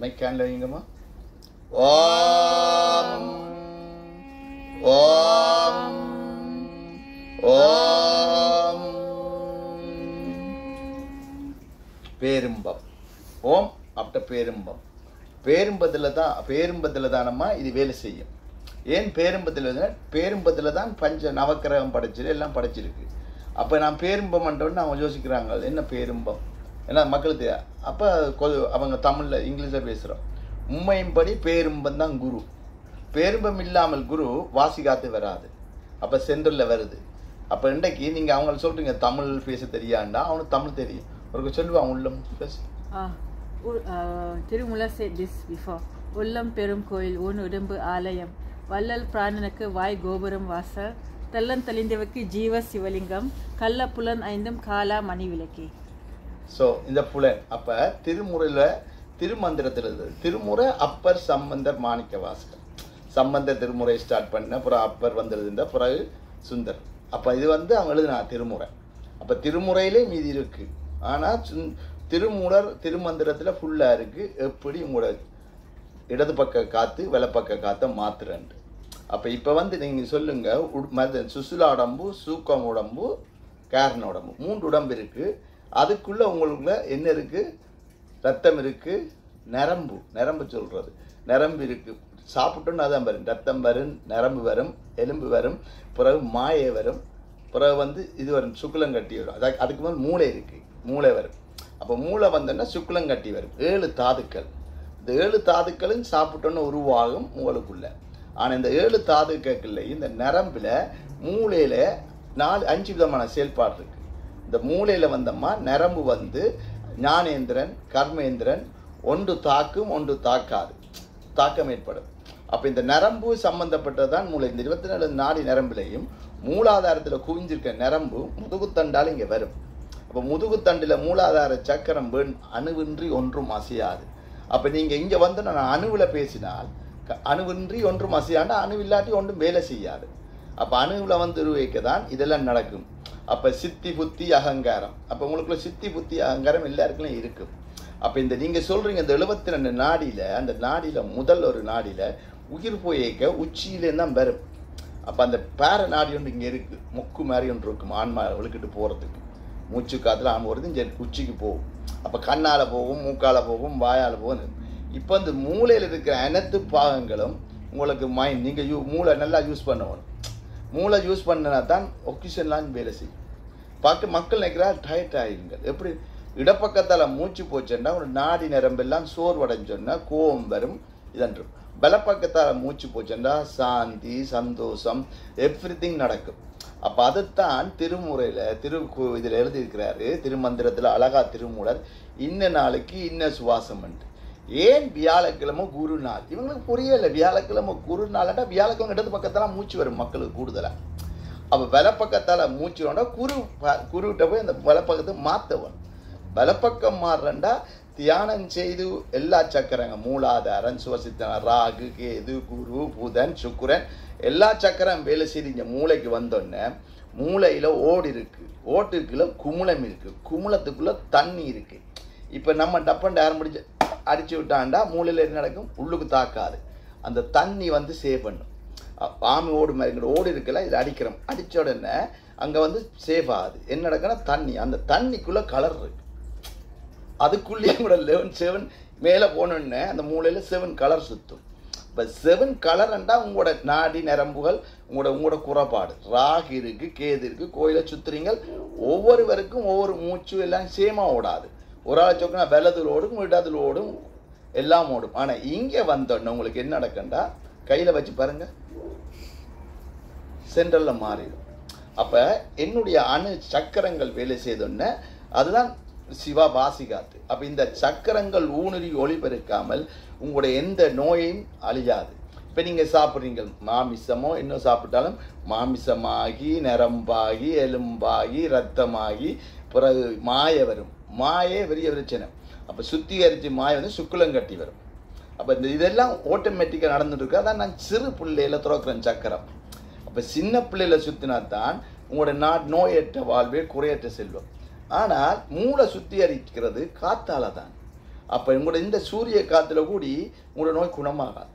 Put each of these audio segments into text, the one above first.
Mic கேன்ல வைங்கம்மா. ஓம் ஓம் ஓம் பேரும்பம். ஓம் அப்ப பேரும்பம். பேரும்பத்தில் தானம்மா இது வேலை செய்யும். ஏன் பேரும்பத்தில் தான் பஞ்ச நவக்கிரகம் படைச்சிரு எல்லாம் படைச்சிருக்கு. அப்போ நான் பேரும்பம் பண்ணுறோன்னு அவங்க யோசிக்கிறாங்க என்ன பேரும்பம், ஏன்னா மக்களுக்கு அப்போ அவங்க தமிழில் இங்கிலீஷில் பேசுகிறோம். உண்மையின்படி பேரும்பம் தான் குரு. பேரும்பம் இல்லாமல் குரு வாசிகாத்து வராது. அப்போ சென்ட்ரலில் வருது. அப்போ இன்றைக்கு நீங்கள் அவங்கள சொல்கிறீங்க தமிழ் பேச தெரியாண்டா, அவனுக்கு தமிழ் தெரியும். ஒரு சொல்லுவான் உள்ளம் பேச. Tirumula said this before. Ullam perum koil un udumbu ஆலயம், வள்ளல் பிராணனுக்கு வாய் கோபுரம் வாசல், தள்ளன் தளிந்தவருக்கு ஜீவ சிவலிங்கம், கள்ள புலன் ஐந்தும் காலா மணி விளக்கே. ஸோ இந்த புலன் அப்போ திருமுறையில் திருமந்திரத்தில் திருமுறை அப்பர் சம்பந்தர் மாணிக்க வாசகர். சம்பந்தர் திருமுறை ஸ்டார்ட் பண்ண அப்புறம் அப்பர் வந்திருந்த பிறகு சுந்தர். அப்போ இது அவங்க எழுதுனா திருமுறை. அப்போ திருமுறையிலே மீதி இருக்குது. ஆனால் திருமூலர் திருமந்திரத்தில் ஃபுல்லாக இருக்குது. எப்படி உங்களோட இடது பக்க காற்று வலப்பக்க காற்றை மாத்துறண்டு. அப்போ இப்போ நீங்கள் சொல்லுங்கள், சுசுலா உடம்பு, சூக்கம் உடம்பு, கேரண உடம்பு, 3 உடம்பு இருக்குது. அதுக்குள்ளே உங்களுக்குள்ள என்ன இருக்குது? ரத்தம் இருக்குது, நரம்பு சொல்கிறது நரம்பு இருக்குது. சாப்பிட்டோன்னு அதான் வரும், ரத்தம் வரும், நரம்பு வரும், எலும்பு வரும், பிறகு மாயை வரும், பிறகு இது வரும், சுக்குலங்கட்டி வரும். அதுக்கு மேலே மூளை இருக்குது, மூளை வரும். அப்போ மூளை வந்தோன்னா சுக்குலங்கட்டி வரும். 7 தாதுக்கள். இந்த 7 தாதுக்களும் சாப்பிட்டோன்னு உருவாகும் உங்களுக்குள்ள. ஆனால் இந்த 7 தாதுக்கள் இந்த நரம்பில் மூளையில் 5 விதமான செயல்பாடு இருக்குது. இந்த மூளையில் வந்தம்மா நரம்பு ஞானேந்திரன், கர்மேந்திரன், ஒன்று தாக்கும் ஒன்று தாக்காது, தாக்கம் ஏற்படும். அப்போ இந்த நரம்பு சம்பந்தப்பட்டது தான் மூளை. இந்த 24 நாடி நரம்புலையும் மூலாதாரத்தில் குவிஞ்சிருக்க நரம்பு முதுகுத்தண்டால் இங்கே வரும். அப்போ முதுகுத்தண்டில் மூலாதார சக்கரம் அணுவின்றி ஒன்றும் அசையாது. அப்போ நீங்கள் இங்கே நான் அணுவில் பேசினால் அணுவின்றி ஒன்றும் அசையாண்டா அணு இல்லாட்டி ஒன்றும் வேலை செய்யாது. அப்போ அணுவில் உருவைக்க தான் இதெல்லாம் நடக்கும். அப்போ சித்தி புத்தி அகங்காரம். அப்போ உங்களுக்குள்ள சித்தி புத்தி அகங்காரம் எல்லாருக்குமே இருக்கும். அப்போ இந்த நீங்கள் சொல்கிறீங்க இந்த 72 நாடியில், அந்த நாடியில் முதல் ஒரு நாடியில் உயிர் போயேக்க உச்சியிலேருந்து தான் வரும். அப்போ அந்த பேர நாடி ஒன்று இங்கே இருக்குது, மொக்கு மாதிரி ஒன்று இருக்கும், ஆன்மா விழுக்கிட்டு போகிறதுக்கு. மூச்சு காற்றுல ஆன்மா வருது, இங்கே உச்சிக்கு போகும். அப்போ கண்ணால் போகும், மூக்கால் போகும், வாயால் போகும். இப்போ இந்த மூளையில் இருக்கிற அனைத்து பாகங்களும் உங்களுக்கு மைண்ட், நீங்கள் மூளை நல்லா யூஸ் பண்ணணும். மூளை யூஸ் பண்ணினா தான் ஆக்சிஜன்லாம் வேலை செய்யும். பார்க்க மக்கள் நினைக்கிறா டயர்ட் ஆகிடுங்க. எப்படி இடப்பக்கத்தால் மூச்சு போச்சுன்னா ஒரு நாடி நரம்பெல்லாம் சோர்வடைஞ்சோன்னா கோபம் வரும், இதன்றும். பலப்பக்கத்தால் மூச்சு போச்சுன்னா சாந்தி, சந்தோஷம், எவ்ரிதிங் நடக்கும். அப்போ அதைத்தான் திருமுறையில் இதில் எழுதியிருக்கிறாரு, திருமந்திரத்தில் அழகா திருமூலர். இன்ன நாளைக்கு இன்ன சுவாசம் உண்டு. ஏன் வியாழக்கிழமை குரு நாள்? இவங்களுக்கு புரியலை. வியாழக்கிழமை குரு நாள்டா வியாழக்கிழமை இடது பக்கத்தால் மூச்சு வரும் மக்களுக்கு கூடுதலாக. அப்போ வலப்பக்கத்தால் மூச்சு வேண்டா குருகிட்ட போய் அந்த வலப்பக்கத்தை மாற்றவன். வலப்பக்கம் மாறுறண்டா தியானம் செய்து எல்லா சக்கரங்க மூலாதாரம், சுவசித்தன, ராகு, கேது, குரு, புதன், சுக்கிரன் எல்லா சக்கரம் வேலை செய்து இங்கே மூளைக்கு வந்தோடனே மூளையில் ஓடு இருக்குது, ஓட்டுக்குள்ள குமுளம் இருக்குது, குமுளத்துக்குள்ளே தண்ணி இருக்குது. இப்போ நம்ம டப்பன் டேரம் பிடிச்சி அடிச்சு விட்டாண்டா மூளையில் என்ன நடக்கும்? உள்ளுக்கு தாக்காது. அந்த தண்ணி சேவ் பண்ணும். ஆமி ஓடு மாதிரி ஓடு இருக்குல்ல, இதில் அடிக்கிறோம். அடித்த உடனே அங்கே சேவ் ஆகுது. என்ன நடக்குன்னா தண்ணி, அந்த தண்ணிக்குள்ளே கலர் இருக்கு. அதுக்குள்ளேயே கூட 7 மேலே போனோடனே அந்த மூளையில் 7 கலர் சுற்றும். இப்போ 7 கலர்ண்டா உங்களோட நாடி நரம்புகள், உங்களோட குறைபாடு. ராகு இருக்குது, கேது இருக்குது, கோயிலை சுற்றுறீங்கள். ஒவ்வொருவருக்கும் ஒவ்வொரு மூச்சு எல்லாம் சேமாக ஓடாது. ஒரு ஆளை சொன்னா வெள்ளத்தில் ஓடும், இடத்துல ஓடும், எல்லாம் ஓடும். ஆனால் இங்கே வந்தோடனே உங்களுக்கு என்ன நடக்குண்டா கையில் வச்சு பாருங்க, சென்ட்ரலில் மாறிடும். அப்போ என்னுடைய அணு சக்கரங்கள் வேலை செய்தோடனே அதுதான் சிவா வாசிகாத்து. அப்போ இந்த சக்கரங்கள் ஊனுரி ஒளிபெருக்காமல் உங்களுடைய எந்த நோயையும் அழியாது. இப்போ நீங்கள் சாப்பிட்றீங்க மாமிசமோ இன்னும் சாப்பிட்டாலும் மாமிசமாகி நரம்பாகி எலும்பாகி ரத்தமாகி பிறகு மாயை வரும். மாயே பெரிய பிரச்சனை. அப்போ சுத்திகரித்து மாயை சுக்குலங்கட்டி வரும். அப்போ இதெல்லாம் ஆட்டோமேட்டிக்காக நடந்துட்டு இருக்கு. அதான் நான் சிறு பிள்ளையில துறக்கிறேன் சக்கரம். அப்போ சின்ன பிள்ளையில சுற்றினா தான் உங்களோட நோயற்ற வாழ்வே குறையற்ற செல்வம். ஆனால் மூளை சுத்திகரிக்கிறது காத்தால தான். அப்போ உங்களோட இந்த சூரிய காற்றுல கூடி உங்களோட நோய் குணமாகாது.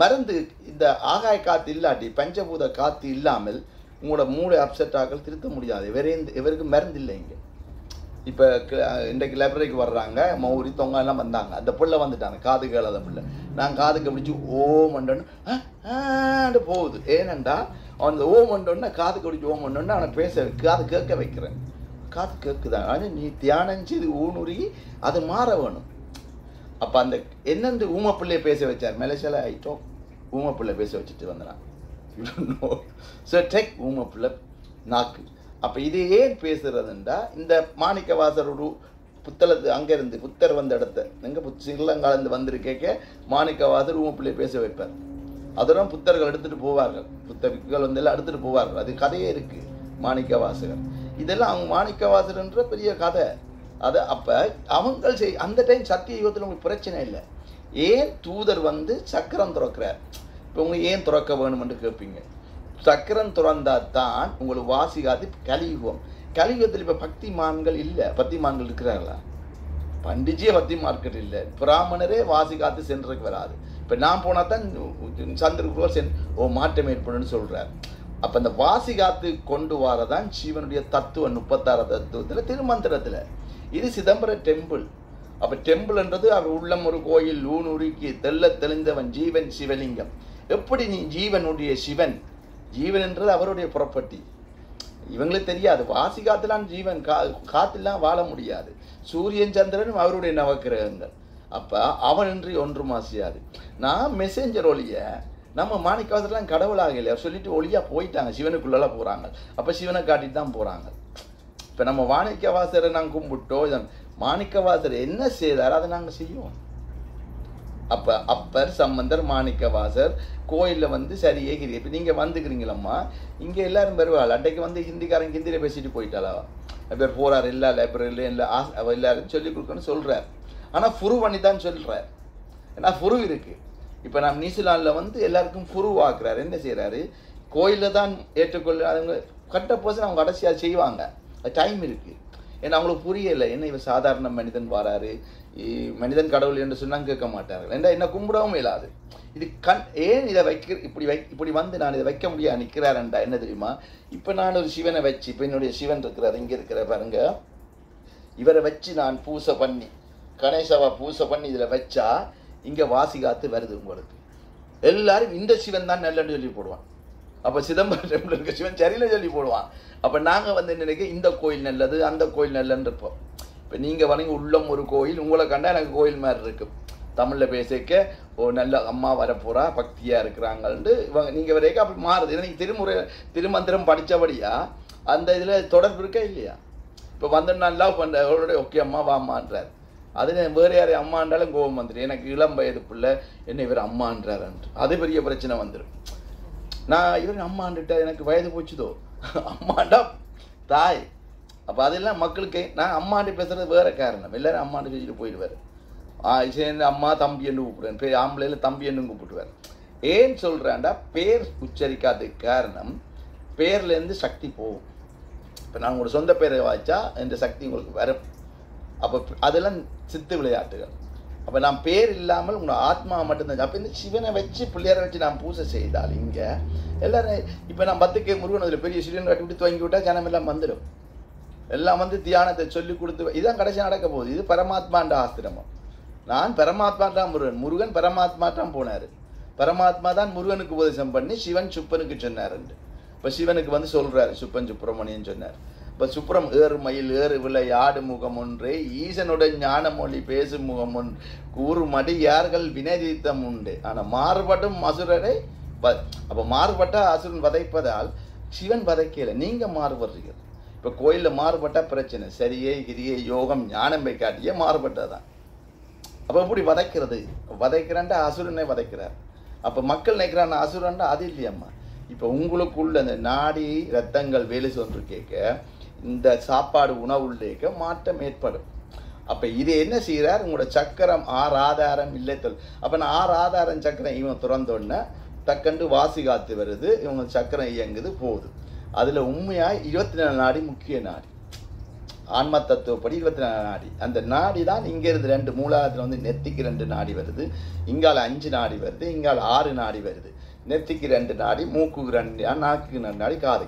மருந்து இந்த ஆகாய காற்று இல்லாட்டி பஞ்சபூத காற்று இல்லாமல் உங்களோட மூளை அப்செட் ஆகல் திருத்த முடியாது. இவருக்கு மருந்து இல்லை இங்கே. இப்போ இன்றைக்கு லைப்ரரிக்கு வர்றாங்க, மௌரி தொங்க எல்லாம் வந்தாங்க. அந்த பிள்ளை வந்துட்டாங்க, காது கேளாத பிள்ளை. நான் காதுக்கு பிடிச்சி ஓம் மண்டோன்னு போகுது. ஏனெண்டா அந்த ஓம் மண்டோன்னா காதுக்கு பிடிச்சி ஓம் மண்டோன்னு அவனை பேச காது கேட்க வைக்கிறேன். காது கேட்குதான். ஆனால் நீ தியானம் செய்து ஊனுருகி அது மாற வேணும். அப்போ அந்த என்னென்று ஊமப்பிள்ளையை பேச வச்சார். மலேசியாவில் ஐட்டோம் ஊமப்பிள்ளை பேச வச்சுட்டு வந்தான். ஸோ டெக் ஊமப்பிள்ளை நாக்கு. அப்போ இது ஏன் பேசுறதுண்டா, இந்த மாணிக்கவாசர் ஒரு புத்தளத்து அங்கேருந்து புத்தர் வந்த இடத்த எங்கே ஸ்ரீலங்காலேருந்து வந்திருக்கேக்க மாணிக்கவாசர் ஊமப்பிள்ளையை பேச வைப்பார். அதெல்லாம் புத்தர்கள் எடுத்துகிட்டு போவார்கள். புத்தர்கள் வந்து எல்லாம் எடுத்துகிட்டு போவார்கள். அது கதையே இருக்குது மாணிக்கவாசகர். இதெல்லாம் அவங்க மாணிக்கவாசகர்ன்ற பெரிய கதை. அதை அப்போ அவங்க அந்த டைம் சத்திய யுகத்தில் உங்களுக்கு பிரச்சனை இல்லை. ஏன் தூதர் வந்து சக்கரம் துறக்கிறார்? இப்போ உங்களுக்கு ஏன் துறக்க வேணும்னு கேட்பீங்க. சக்கரம் துறந்தா தான் உங்களுக்கு வாசிகாது கலியுகம். கலியுகத்தில் இப்போ பக்திமான்கள் இல்லை. பக்திமான்கள் இருக்கிறார்களா? பண்டிஜியே பக்திமான்கள் இல்லை. பிராமணரே வாசிகாத்து சென்றுக்கு வராது. இப்போ நான் போனால் தான் சந்திரகுருவர் மாற்றம் ஏற்படுன்னு சொல்கிறார். அப்போ அந்த வாசிகாத்து கொண்டு வரதான் சிவனுடைய தத்துவம் 36 தத்துவத்தில் திருமந்திரத்தில். இது சிதம்பரம் டெம்பிள். அப்போ டெம்பிள்ன்றது அவர் உள்ளம் ஒரு கோயில் ஊனுரிக்கு தெல்ல தெளிந்தவன் ஜீவன் சிவலிங்கம். எப்படி நீ ஜீவனுடைய சிவன்? ஜீவன்ன்றது அவருடைய ப்ராப்பர்ட்டி. இவங்களுக்கு தெரியாது. வாசிகாத்துலாம் ஜீவன் காத்துலாம் வாழ முடியாது. சூரியன் சந்திரனும் அவருடைய நவக்கிரகங்கள். அப்போ அவனின்றி ஒன்றும் ஆசையாது. நான் மெசேஞ்சர் ஒளிய நம்ம மாணிக்கவாசர்லாம் கடவுளாக இல்லையா சொல்லிட்டு ஒளியாக போயிட்டாங்க. சிவனுக்குள்ளெல்லாம் போகிறாங்க. அப்போ சிவனை காட்டிட்டு தான் போகிறாங்க. இப்போ நம்ம மாணிக்கவாசரை நாங்கள் கும்பிட்டோ மாணிக்கவாசர் என்ன செய்தார் அதை நாங்கள் செய்வோம். அப்போ அப்பர் சம்பந்தர் மாணிக்கவாசர் கோயிலில் வந்து சரியே கிரி. இப்போ நீங்கள் வந்துக்கிறீங்களம்மா, இங்கே எல்லாரும் வருவாள். அன்றைக்கு வந்து ஹிந்திக்காரங்க ஹிந்தியில் பேசிட்டு போயிட்டாளா பேர் போகிறார். எல்லா லைப்ரரியிலையும் எல்லாரும் சொல்லிக் கொடுக்கணும்னு சொல்கிறார். ஆனால் ஃபுரு பண்ணி தான் சொல்கிறார். ஏன்னா ஃபுரு இருக்குது. இப்போ நான் நியூசிலாண்டில் வந்து எல்லாருக்கும் ஃபுரு ஆக்குறாரு. என்ன செய்கிறாரு? கோயிலில் தான் ஏற்றுக்கொள்ள அவங்க கட்ட போசன் அவங்க கடைசியாக செய்வாங்க. அது டைம் இருக்குது. ஏன்னா அவங்களுக்கு புரியலை. என்ன இவர் சாதாரண மனிதன் வராரு, மனிதன் கடவுள் என்று சொன்னால் கேட்க மாட்டார்கள். ஏன்னா என்ன கும்பிடவும் இல்லாது. இது ஏன் இதை இப்படி வந்து நான் இதை வைக்க முடியாது நிற்கிறாருண்டா என்ன தெரியுமா? இப்போ நான் ஒரு சிவனை வச்சு, இப்போ என்னுடைய சிவன் இருக்கிறார் இங்கே இருக்கிற பாருங்க, இவரை வச்சு நான் பூசை பண்ணி கணேசவா பூசை பண்ணி இதில் வச்சா இங்கே வாசிகாத்து வருது உங்களுக்கு. எல்லாரும் இந்த சிவன் தான் நல்லன்னு சொல்லி போடுவான். அப்போ சிதம்பரம் டெம்பிள் இருக்க சிவன் சரியில்லை சொல்லி போடுவான். அப்போ நாங்கள் வந்து நினைக்க இந்த கோயில் நல்லது அந்த கோயில் நல்லன்னு இருப்போம். இப்போ நீங்கள் வணங்கி உள்ளம் ஒரு கோயில், உங்களை கண்டா எனக்கு கோயில் மாதிரி இருக்கும். தமிழில் பேசிக்க நல்ல அம்மா வரப்போகிறா பக்தியாக இருக்கிறாங்கன்ட்டு இவங்க நீங்கள் வரைக்கும் அப்படி மாறுது. ஏன்னா நீங்கள் திருமந்திரம் படித்தபடியா அந்த இதில் தொடர்பு இருக்கா இல்லையா? இப்போ வந்து நான் லவ் பண்ணுற அவரோட ஓகே அம்மா வாம்மான்றார். அது வேறு யாரையும் அம்மான்றாலும் கோபம் வந்துடும். எனக்கு இளம் வயது பிள்ளை என்ன இவர் அம்மான்றாருன்ட்டு அது பெரிய பிரச்சனை வந்துடும். நான் இவர் அம்மாண்டுட்டா எனக்கு வயது போச்சுதோ, அம்மாண்டா தாய். அப்போ அதெல்லாம் மக்களுக்கு நான் அம்மாண்டு பேசுகிறது வேறு காரணம். எல்லோரும் அம்மாண்டு பேசிட்டு போயிடுவார். சேர்ந்து அம்மா தம்பி என்று கூப்பிடுவேன். பேர் ஆம்பளையில் தம்பி என்று கூப்பிட்டுவார். ஏன் சொல்கிறான்டா, பேர் உச்சரிக்காததுக்கு காரணம் பேர்லேருந்து சக்தி போகும். இப்போ நான் உங்களோட சொந்த பேரை வாய்ச்சா இந்த சக்தி உங்களுக்கு வரும். அப்போ அதெல்லாம் சித்து விளையாட்டுகள். அப்போ நான் பேர் இல்லாமல் உங்களோட ஆத்மா மட்டும்தான். அப்போ இந்த சிவனை வச்சு பிள்ளையாரை வச்சு நான் பூஜை செய்தால் இங்கே எல்லோரும் இப்போ நான் 10K முருகன் அதில் பெரிய சிவன் கட்டி விட்டு துவங்கி விட்டால் ஜனம் எல்லாம் வந்துடும். எல்லாம் வந்து தியானத்தை சொல்லி கொடுத்து இதுதான் கடைசி நடக்க போகுது. இது பரமாத்மாண்ட ஆசிரமம். நான் பரமாத்மா தான் முருகன் பரமாத்மா தான் போனார். பரமாத்மா தான் முருகனுக்கு உபதேசம் பண்ணி சிவன் சுப்பனுக்கு சொன்னார்ண்டு. இப்போ சிவனுக்கு வந்து சொல்கிறாரு சுப்பன் சுப்பிரமணியன் சொன்னார். இப்போ சுப்ரம் ஏறு மயில் ஏறு விலை ஆடு முகம் ஒன்றே ஈசனுடைய ஞான மொழி பேசும் முகம் ஒன்று கூறுமடி யார்கள் வினைதீத்தம் உண்டு. ஆனால் மாறுபட்டும் அசுரரை அப்போ மாறுபட்ட அசுரன் வதைப்பதால் சிவன் வதைக்கல, நீங்கள் மாறுபடுறீர்கள். இப்போ கோயிலில் மாறுபட்டால் பிரச்சனை. சரியே கிரியை யோகம் ஞானம் போய் காட்டியே மாறுபட்டதான். அப்போ எப்படி வதைக்கிறது? வதைக்கிறான்டா அசுரனை வதைக்கிறார். அப்போ மக்கள் நினைக்கிறான் அசுரன்டா அது இல்லையம்மா. இப்போ உங்களுக்குள்ள இந்த நாடி ரத்தங்கள் வேலை சொன்று கேட்க இந்த சாப்பாடு உணவுள்ளேக்க மாற்றம் ஏற்படும். அப்போ இது என்ன செய்கிறார்? உங்களோட சக்கரம் 6 ஆதாரம் இல்லை தொல். அப்போ நான் 6 ஆதாரம் சக்கரம் இவன் திறந்தோடனே டக்கண்டு வாசிகாத்து வருது, இவங்க சக்கரம் இயங்குது போகுது. அதில் உண்மையாக 24 நாடி முக்கிய நாடி. ஆன்ம தத்துவப்படி 24 நாடி. அந்த நாடி தான் இங்க இருந்து 2 மூலாதாரத்துல வந்து நெத்திக்கு 2 நாடி வருது, இங்கால 5 நாடி வருது, இங்கால 6 நாடி வருது. நெத்திக்கு 2 நாடி, மூக்குக்கு 2 நாடி, நாக்குக்கு 2 நாடி, காது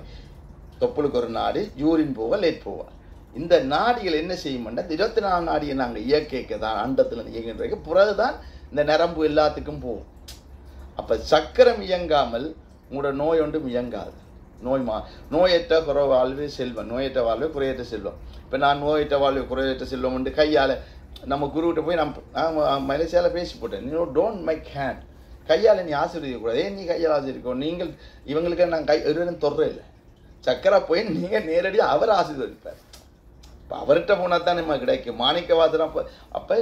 தொப்புளுக்கு 1 நாடி, யூரின் போக லேட் போக. இந்த நாடிகள் என்ன செய்யும்னா 24 நாடியை நாங்கள் இயக்க தான் அண்டத்தில் இயங்கின்ற பிறகுதான் இந்த நரம்பு எல்லாத்துக்கும் போகும். அப்போ சக்கரம் இயங்காமல் உங்களோட நோய் ஒன்றும் இயங்காது. நோயற்ற குறை வாழ்வே செல்வம், நோயற்ற வாழ்வே குறையற்ற செல்வம். இப்போ நான் நோயற்ற வாழ்வே குறையற்ற செல்வம் வந்து கையால் நம்ம குருக்கிட்ட போய் நான் மலேசியாவில் பேசி போட்டேன், நீ டோன்ட் மேக் ஹேண்ட், கையால் நீ ஆசீர்வதிக்கக்கூடாது. ஏன் நீ கையால் ஆசீர்வதிக்கணும்? நீங்கள் இவங்களுக்கு நான் கை எதுவும் தொடர இல்லை. சக்கரை போய் நீங்கள் நேரடியாக அவர் ஆசீர்வதிப்பார். இப்போ அவர்கிட்ட போனால் தான் நம்ம கிடைக்கும். மாணிக்கவாசனம் அப்போ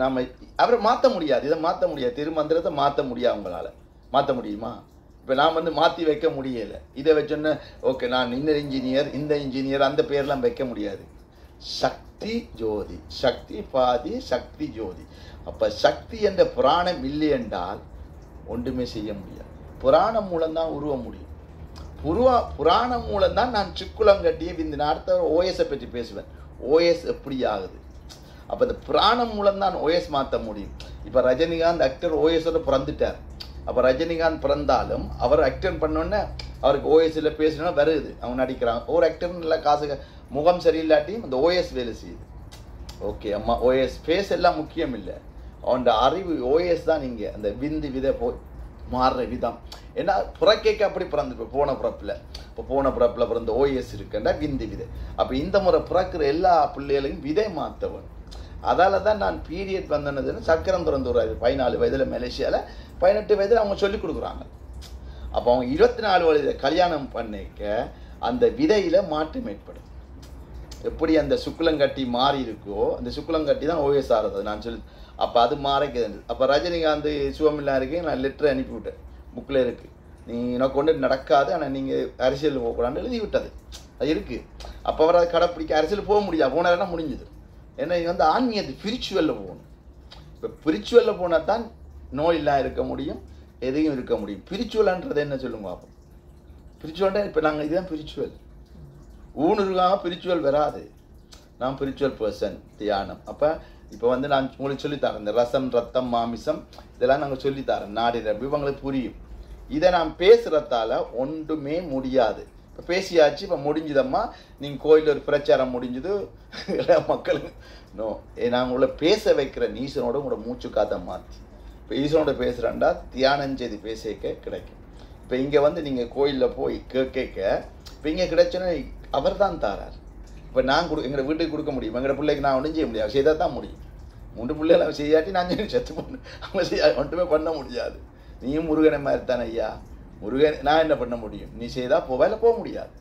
நம்ம அவரை மாற்ற முடியாது, இதை மாற்ற முடியாது, திருமந்திரத்தை மாற்ற முடியாது. உங்களால் மாற்ற முடியுமா? இப்போ நான் வந்து மாற்றி வைக்க முடியலை. இதை வச்சோன்னே ஓகே நான் இந்த இன்ஜினியர் இந்த இன்ஜினியர் அந்த பேர்லாம் வைக்க முடியாது. சக்தி ஜோதி, சக்தி பாதி சக்தி ஜோதி. அப்போ சக்தி என்ற புராணம் இல்லை என்றால் ஒன்றுமே செய்ய முடியாது. புராணம் மூலம்தான் உருவ முடியும். புராணம் மூலம்தான் நான் சிக்குளம் கட்டிய இந்த அடுத்த ஓஎஸை பற்றி பேசுவேன். ஓஎஸ் எப்படி ஆகுது? அப்போ இந்த புராணம் மூலம்தான் ஓஎஸ் மாற்ற முடியும். இப்போ ரஜினிகாந்த் ஆக்டர் ஓஎஸோட பிறந்துட்டார். அப்போ ரஜினிகாந்த் பிறந்தாலும் அவர் ஆக்டர் பண்ணோன்னே அவருக்கு ஓஎஸ்ல பேசணும்னா வருது, அவங்க நடிக்கிறாங்க. ஒரு ஆக்டர் இல்லை காசு முகம் சரியில்லாட்டியும் அந்த ஓஎஸ் வேலை செய்யுது. ஓகே அம்மா ஓஎஸ் ஃபேஸ் எல்லாம் முக்கியம் இல்லை, அவனோட அறிவு ஓஎஸ் தான். இங்கே அந்த விந்து விதை போய் மாறுற விதம் ஏன்னா புறக்கேக்க அப்படி பிறந்து போன பிறப்பில் பிறந்த ஓஎஸ் இருக்குன்னா விந்து விதை. அப்போ இந்த முறை பிறக்கிற எல்லா பிள்ளைகளையும் விதை மாற்றவன். அதால தான் நான் பீரியட் வந்ததுன்னு சக்கரம் திறந்து விடுறாரு 14 வயதில் மலேசியாவில், 18 வயதில் அவங்க சொல்லிக் கொடுக்குறாங்க. அப்போ அவங்க 24 வயதில் கல்யாணம் பண்ணிக்க அந்த விதையில் மாற்றம் ஏற்படும். எப்படி அந்த சுக்குலங்கட்டி மாறி இருக்கோ அந்த சுக்குலங்கட்டி தான் ஓஎஸ் ஆகிறது நான் சொல்லி. அப்போ அது மாறிக்குது. அப்போ ரஜினிகாந்த் சிவமில்லா இருக்கு, நான் லெட்டர் அனுப்பிவிட்டேன், புக்கில் இருக்குது, நீ எனக்கு கொண்டு நடக்காது, ஆனால் நீங்கள் அரசியல் போகக்கூடாதுன்னு எழுதி விட்டது. அது இருக்குது. அப்போ அவர் அதை கடைப்பிடிக்க அரசியல் போக முடியாது, போனாருன்னா முடிஞ்சுது. ஏன்னா இது வந்து ஆன்மீகத்து ஸ்பிரிச்சுவலில் போகணும். இப்போ ஸ்பிரிச்சுவலில் போனால் தான் நோய் இல்லாமல் இருக்க முடியும், எதையும் இருக்க முடியும். ஸ்பிரிச்சுவல்ன்றது என்ன சொல்லுங்க பார்ப்போம். ஸ்பிரிச்சுவல்டா இப்போ நாங்கள் இதுதான் ஸ்பிரிச்சுவல். ஊனுருக்காக ஸ்பிரிச்சுவல் வராது. நான் ஸ்பிரிச்சுவல் பர்சன், தியானம். அப்போ இப்போ வந்து நான் உங்களுக்கு சொல்லித்தரேன், இந்த ரசம் ரத்தம் மாமிசம் இதெல்லாம் நாங்கள் சொல்லித்தரேன். நாடி ரப்பி இவங்களுக்கு புரியும். இதை நான் பேசுகிறதால ஒன்றுமே முடியாது. இப்போ பேசியாச்சு, இப்போ முடிஞ்சுதம்மா, நீங்கள் கோயிலில் ஒரு பிரச்சாரம் முடிஞ்சுது எல்லா மக்களும் நோ. நான் உங்களை பேச வைக்கிற ஈசனோட உங்களோட மூச்சு காத்த மாற்றி இப்போ ஈசனோட பேசுகிறேன்டா தியானம் செய்து பேசிக்க கிடைக்கும். இப்போ இங்கே வந்து நீங்கள் கோயிலில் போய் கேட்க இப்போ இங்கே கிடைச்சோன்னா அவர் தான் தாரார். இப்போ நான் எங்களை வீட்டுக்கு கொடுக்க முடியும், எங்களோட பிள்ளைக்கு நான் ஒன்றும் செய்ய முடியாது, செய்தால் தான் முடியும். 3 பிள்ளைகளை செய்யாட்டி நான் செத்து பண்ணு, அவங்க செய்ய ஒன்றுமே பண்ண முடியாது. நீயும் முருகனை மாதிரி தானே ஐயா, முருகன் நான் என்ன பண்ண முடியும்? நீ செய்தால் போவேல போக முடியாது.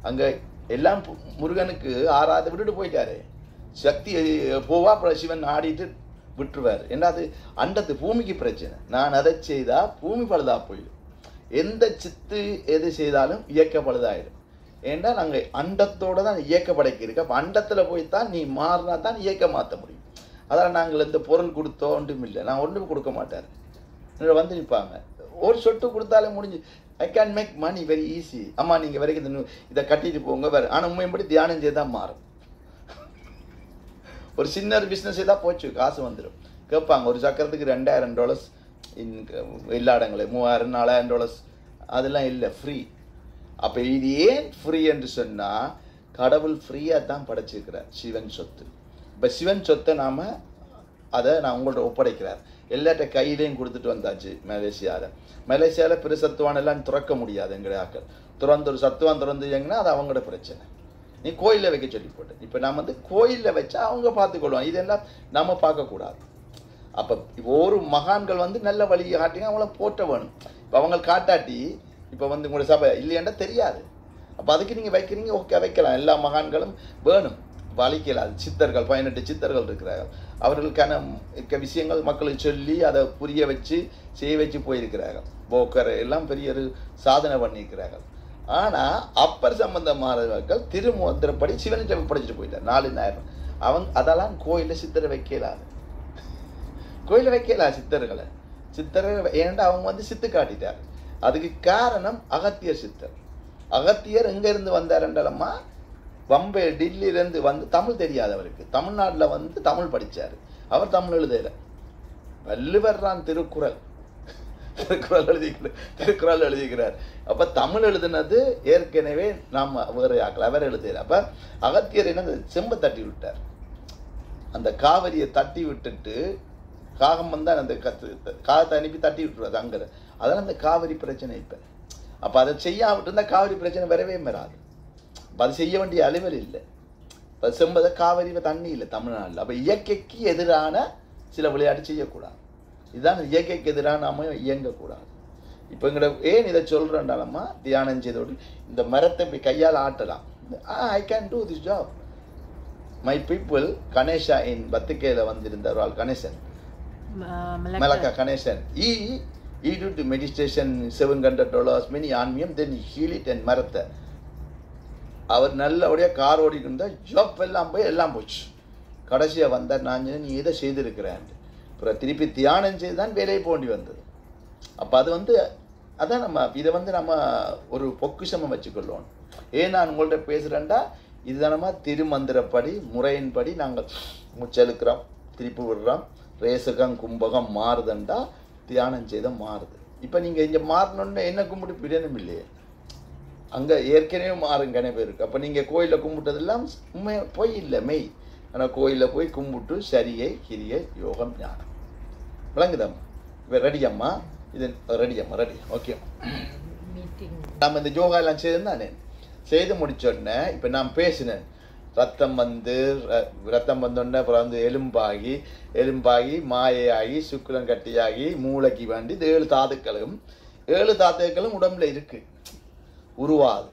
அங்கே எல்லாம் முருகனுக்கு ஆறாவது விட்டுட்டு போயிட்டாரு. சக்தி போவா, அப்புறம் சிவன் ஆடிட்டு விட்டுருவார். ஏன்னா அது அண்டத்து பூமிக்கு பிரச்சனை. நான் அதை செய்தால் பூமி பழுதா போயிடும். எந்த சித்து எது செய்தாலும் இயக்க பழுதாயிடும். ஏன்னா நாங்கள் அண்டத்தோடு தான் இயக்க படைக்கிருக்கு. அப்போ அண்டத்தில் போய்த்தான் நீ மாறினா தான் இயக்க மாற்ற முடியும். அதான் நாங்கள் இந்த பொருள் கொடுத்தோ ஒன்றும் இல்லை, நான் ஒன்றும் கொடுக்க மாட்டார். வந்து நிற்பாங்க, ஒரு சொட்டு கொடுத்தாலே முடிஞ்சு. I can make money very easy. அம்மா நீங்கள் வரைக்கும் இதை கட்டிட்டு போங்க வேறு. ஆனால் உண்மையும்படி தியானம் செய்தால் மாறும். ஒரு சின்ன பிஸ்னஸ் செய்தால் போச்சு, காசு வந்துடும். கேட்பாங்க ஒரு சக்கரத்துக்கு $2000 எல்லா இடங்களும் $3000 $4000 அதெல்லாம் இல்லை, ஃப்ரீ. அப்போ இது ஏன் ஃப்ரீ என்று சொன்னால் கடவுள் ஃப்ரீயாக தான் படைச்சிருக்கிறார். சிவன் சொத்து. இப்போ சிவன் சொத்தை நான் உங்கள்கிட்ட ஒப்படைக்கிறார். எல்லாட்ட கையிலையும் கொடுத்துட்டு வந்தாச்சு. மலேசியாவில் பிற சத்துவான் எல்லாம் துறக்க முடியாது. எங்களுடைய ஆக்கள் திறந்து ஒரு சத்துவான் திறந்துங்கன்னா அது அவங்களோட பிரச்சனை. நீ கோயிலில் வைக்க சொல்லி போட்டு இப்போ நான் வந்து கோயிலில் வச்சா அவங்க பார்த்துக்கொள்வோம். இதெல்லாம் நம்ம பார்க்கக்கூடாது. அப்போ ஒரு மகான்கள் வந்து நல்ல வழி காட்டிங்க, அவங்கள போட்ட வேணும். இப்போ அவங்க காட்டாட்டி இப்போ வந்து உங்களோட சபை இல்லையாண்டா தெரியாது. அப்போ அதுக்கு நீங்கள் வைக்கிறீங்க, ஓகே வைக்கலாம். எல்லா மகான்களும் வேணும், வலிக்கலாம். சித்தர்கள் 18 சித்தர்கள் இருக்கிறார்கள். அவர்களுக்கான விஷயங்கள் மக்களுக்கு சொல்லி அதை புரிய வச்சு செய்ய வச்சு போயிருக்கிறார்கள். போக்கர் எல்லாம் பெரிய ஒரு சாதனை பண்ணியிருக்கிறார்கள். ஆனால் அப்பர் சம்பந்தமானவர்கள் திருமந்திரப்படி சிவனை ஜெபம் படிச்சுட்டு போயிட்டார் 4 நேரம். அதெல்லாம் கோயிலில் சித்தரை வைக்கலாது. கோயிலில் வைக்கலாம் சித்தர்கள் ஏன்டா அவங்க வந்து சித்து காட்டிட்டார். அதுக்கு காரணம் அகத்தியர் சித்தர். அகத்தியர் எங்கேருந்து வந்தாருன்றலம்மா பம்பே டில்லியிலேருந்து வந்து தமிழ் தெரியாது அவருக்கு. தமிழ்நாட்டில் வந்து தமிழ் படித்தார். அவர் தமிழ் எழுதல. வள்ளுவர்றான் திருக்குறள் எழுதிக்கிறார். அப்போ தமிழ் எழுதுனது ஏற்கனவே நாம் வேறு ஆக்கல, அவர் எழுதுகிறார். அப்போ அகத்தியர் என்ன செம்பை தட்டி விட்டார். அந்த காவிரியை தட்டி விட்டுட்டு காகம் வந்தால் அந்த காகத்தை அனுப்பி தட்டி விட்டுருவாது அங்கே. அதனால் அந்த காவிரி பிரச்சனை இப்போ. அப்போ அதை செய்யாவிட்டு இருந்தால் காவிரி பிரச்சனை வரவே வராது. அது செய்ய வேண்டிய அளவில் இல்லை. இப்போ செம்பதை காவிரி தண்ணி இல்லை தமிழ்நாட்டில். அப்போ இயற்கைக்கு எதிரான சில விளையாட்டு செய்யக்கூடாது. இதுதான் இயற்கைக்கு எதிராக நாம் இயங்கக்கூடாது. இப்போ எங்கட ஏன் இதை சொல்கிறேன்டாலம்மா, தியானம் செய்தோடு இந்த மரத்தை இப்படி கையால் ஆட்டலாம். I can do this job. My people Ganesha இன் பத்துக்கையில் வந்திருந்தார் Ganesan, Malacca Ganeshan. He did the meditation $700 many ஆன்மீகம், then he heal it and மரத்தை அவர் நல்லபடியாக கார் ஓடிக்கிட்டு ஜாப் எல்லாம் போய் எல்லாம் போச்சு. கடைசியாக வந்தார். நான் நீ இதை செய்திருக்கிறேன். அப்புறம் திருப்பி தியானம் செய்து தான் வேலையை போண்டி வந்தது. அப்போ அது வந்து அதான் நம்ம இதை வந்து நம்ம ஒரு பொக்கிஷமாக வச்சுக்கொள்ளணும். ஏன் நான் உங்கள்கிட்ட பேசுகிறேன்டா, இதுதானமா திருமந்திரப்படி முறையின்படி நாங்கள் முச்செலுக்கிறோம், திருப்பி விடுறோம். ரேசகம் கும்பகம் மாறுதுண்டா தியானம் செய்த மாறுது. இப்போ நீங்கள் இங்கே மாறணுன்னு என்ன கும்பிட்டு பிரியணும் இல்லையே, அங்கே ஏற்கனவே மாறும் கணே பேருக்கு. அப்போ நீங்கள் கோயிலில் கும்பிட்டதெல்லாம் உண்மை போய் இல்லை மெய். ஆனால் கோயிலில் போய் கும்பிட்டு சரியை கிரியை யோகம் ஞானம் விளங்குதம்மா. இப்போ ரெடியம்மா, இது ரெடியம்மா, ரெடி ஓகே. நம்ம இந்த யோகா எல்லாம் செய்துதானே, செய்து முடிச்சோடனே இப்போ நான் பேசினேன். ரத்தம் வந்தோடனே அப்புறம் வந்து எலும்பாகி மாயையாகி சுக்குலம் கட்டியாகி மூளைக்கு வேண்டி இந்த 7 தாதுக்களும் உடம்புல இருக்கு, உருவாது.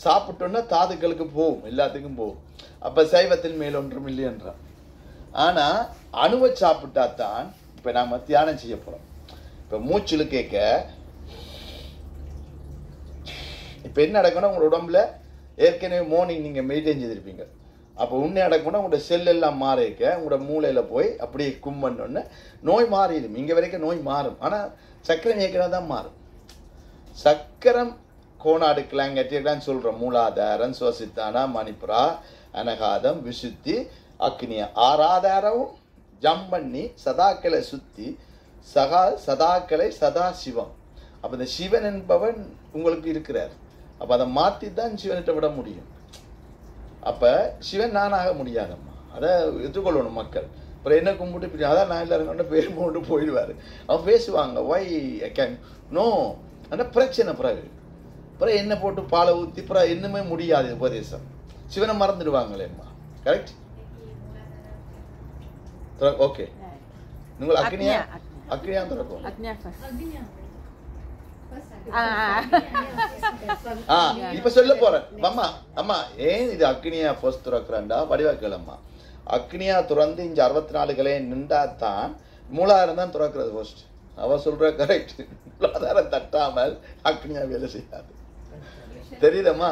சாப்பிட்டோன்னா தாதுக்களுக்கு போகும், எல்லாத்துக்கும் போகும். அப்போ சைவத்தில் மேலொன்றும் இல்லைன்றான். ஆனால் அணுவை சாப்பிட்டா தான் இப்போ நாம் தியானம் செய்ய போகிறோம். இப்போ மூச்சில் கேட்க இப்போ என்ன நடக்கணும், உங்களோட உடம்புல ஏற்கனவே மார்னிங் நீங்கள் மெயின்டைன் செய்திருப்பீங்க. அப்போ உன்னை அடக்கணும்னா உங்களோட செல் எல்லாம் மாறிக்க உங்களோட மூளையில் போய் அப்படியே கும்பன்னொன்னு நோய் மாறிடும். இங்கே வரைக்கும் நோய் மாறும், ஆனால் சக்கரம் ஏற்கனவே தான் மாறும். சக்கரம் கோணாடு கிளாங்கட்டியெல்லாம் சொல்கிறோம். மூலாதாரம், சுவசித்தானா, மணிப்புரா, அனகாதம், விசுத்தி, அக்னியா 6 ஆதாரமும் ஜம் பண்ணி சதாக்களை சுற்றி சதாக்களை சதா சிவம். அப்போ இந்த சிவன் என்பவன் உங்களுக்கு இருக்கிறார். அப்போ அதை மாற்றி தான் சிவன்கிட்ட விட முடியும். அப்போ சிவன் நானாக முடியாதம்மா, அதை எதிர்கொள்ளணும் மக்கள். அப்புறம் என்ன கும்பிட்டு அதான் நான் எல்லாரும் கொண்டு பேர் கொண்டு போயிடுவார். அவன் பேசுவாங்க ஒய் ஐ கேன் நோ ஆனால் பிரச்சனை. பிறகு என்ன போட்டு பாலை ஊற்றி பிறகு இன்னுமே முடியாது உபதேசம். சிவனை மறந்துடுவாங்களேம்மா. Correct okay. நீங்கள் அக்னியா திறக்கும். இப்ப சொல்ல போறேன் அம்மா ஏன் இது அக்னியா ஃபர்ஸ்ட் துறக்குறான்டா வடிவாக்கலம்மா. அக்னியா துறந்து இங்க 64 கிளை நின்றா தான் மூலாதாரம் தான் துறக்கிறது ஃபர்ஸ்ட். அவ சொல்ற கரெக்ட். மூலாதாரம் தட்டாமல் அக்னியா வேலை செய்யாது. தெரியுதம்மா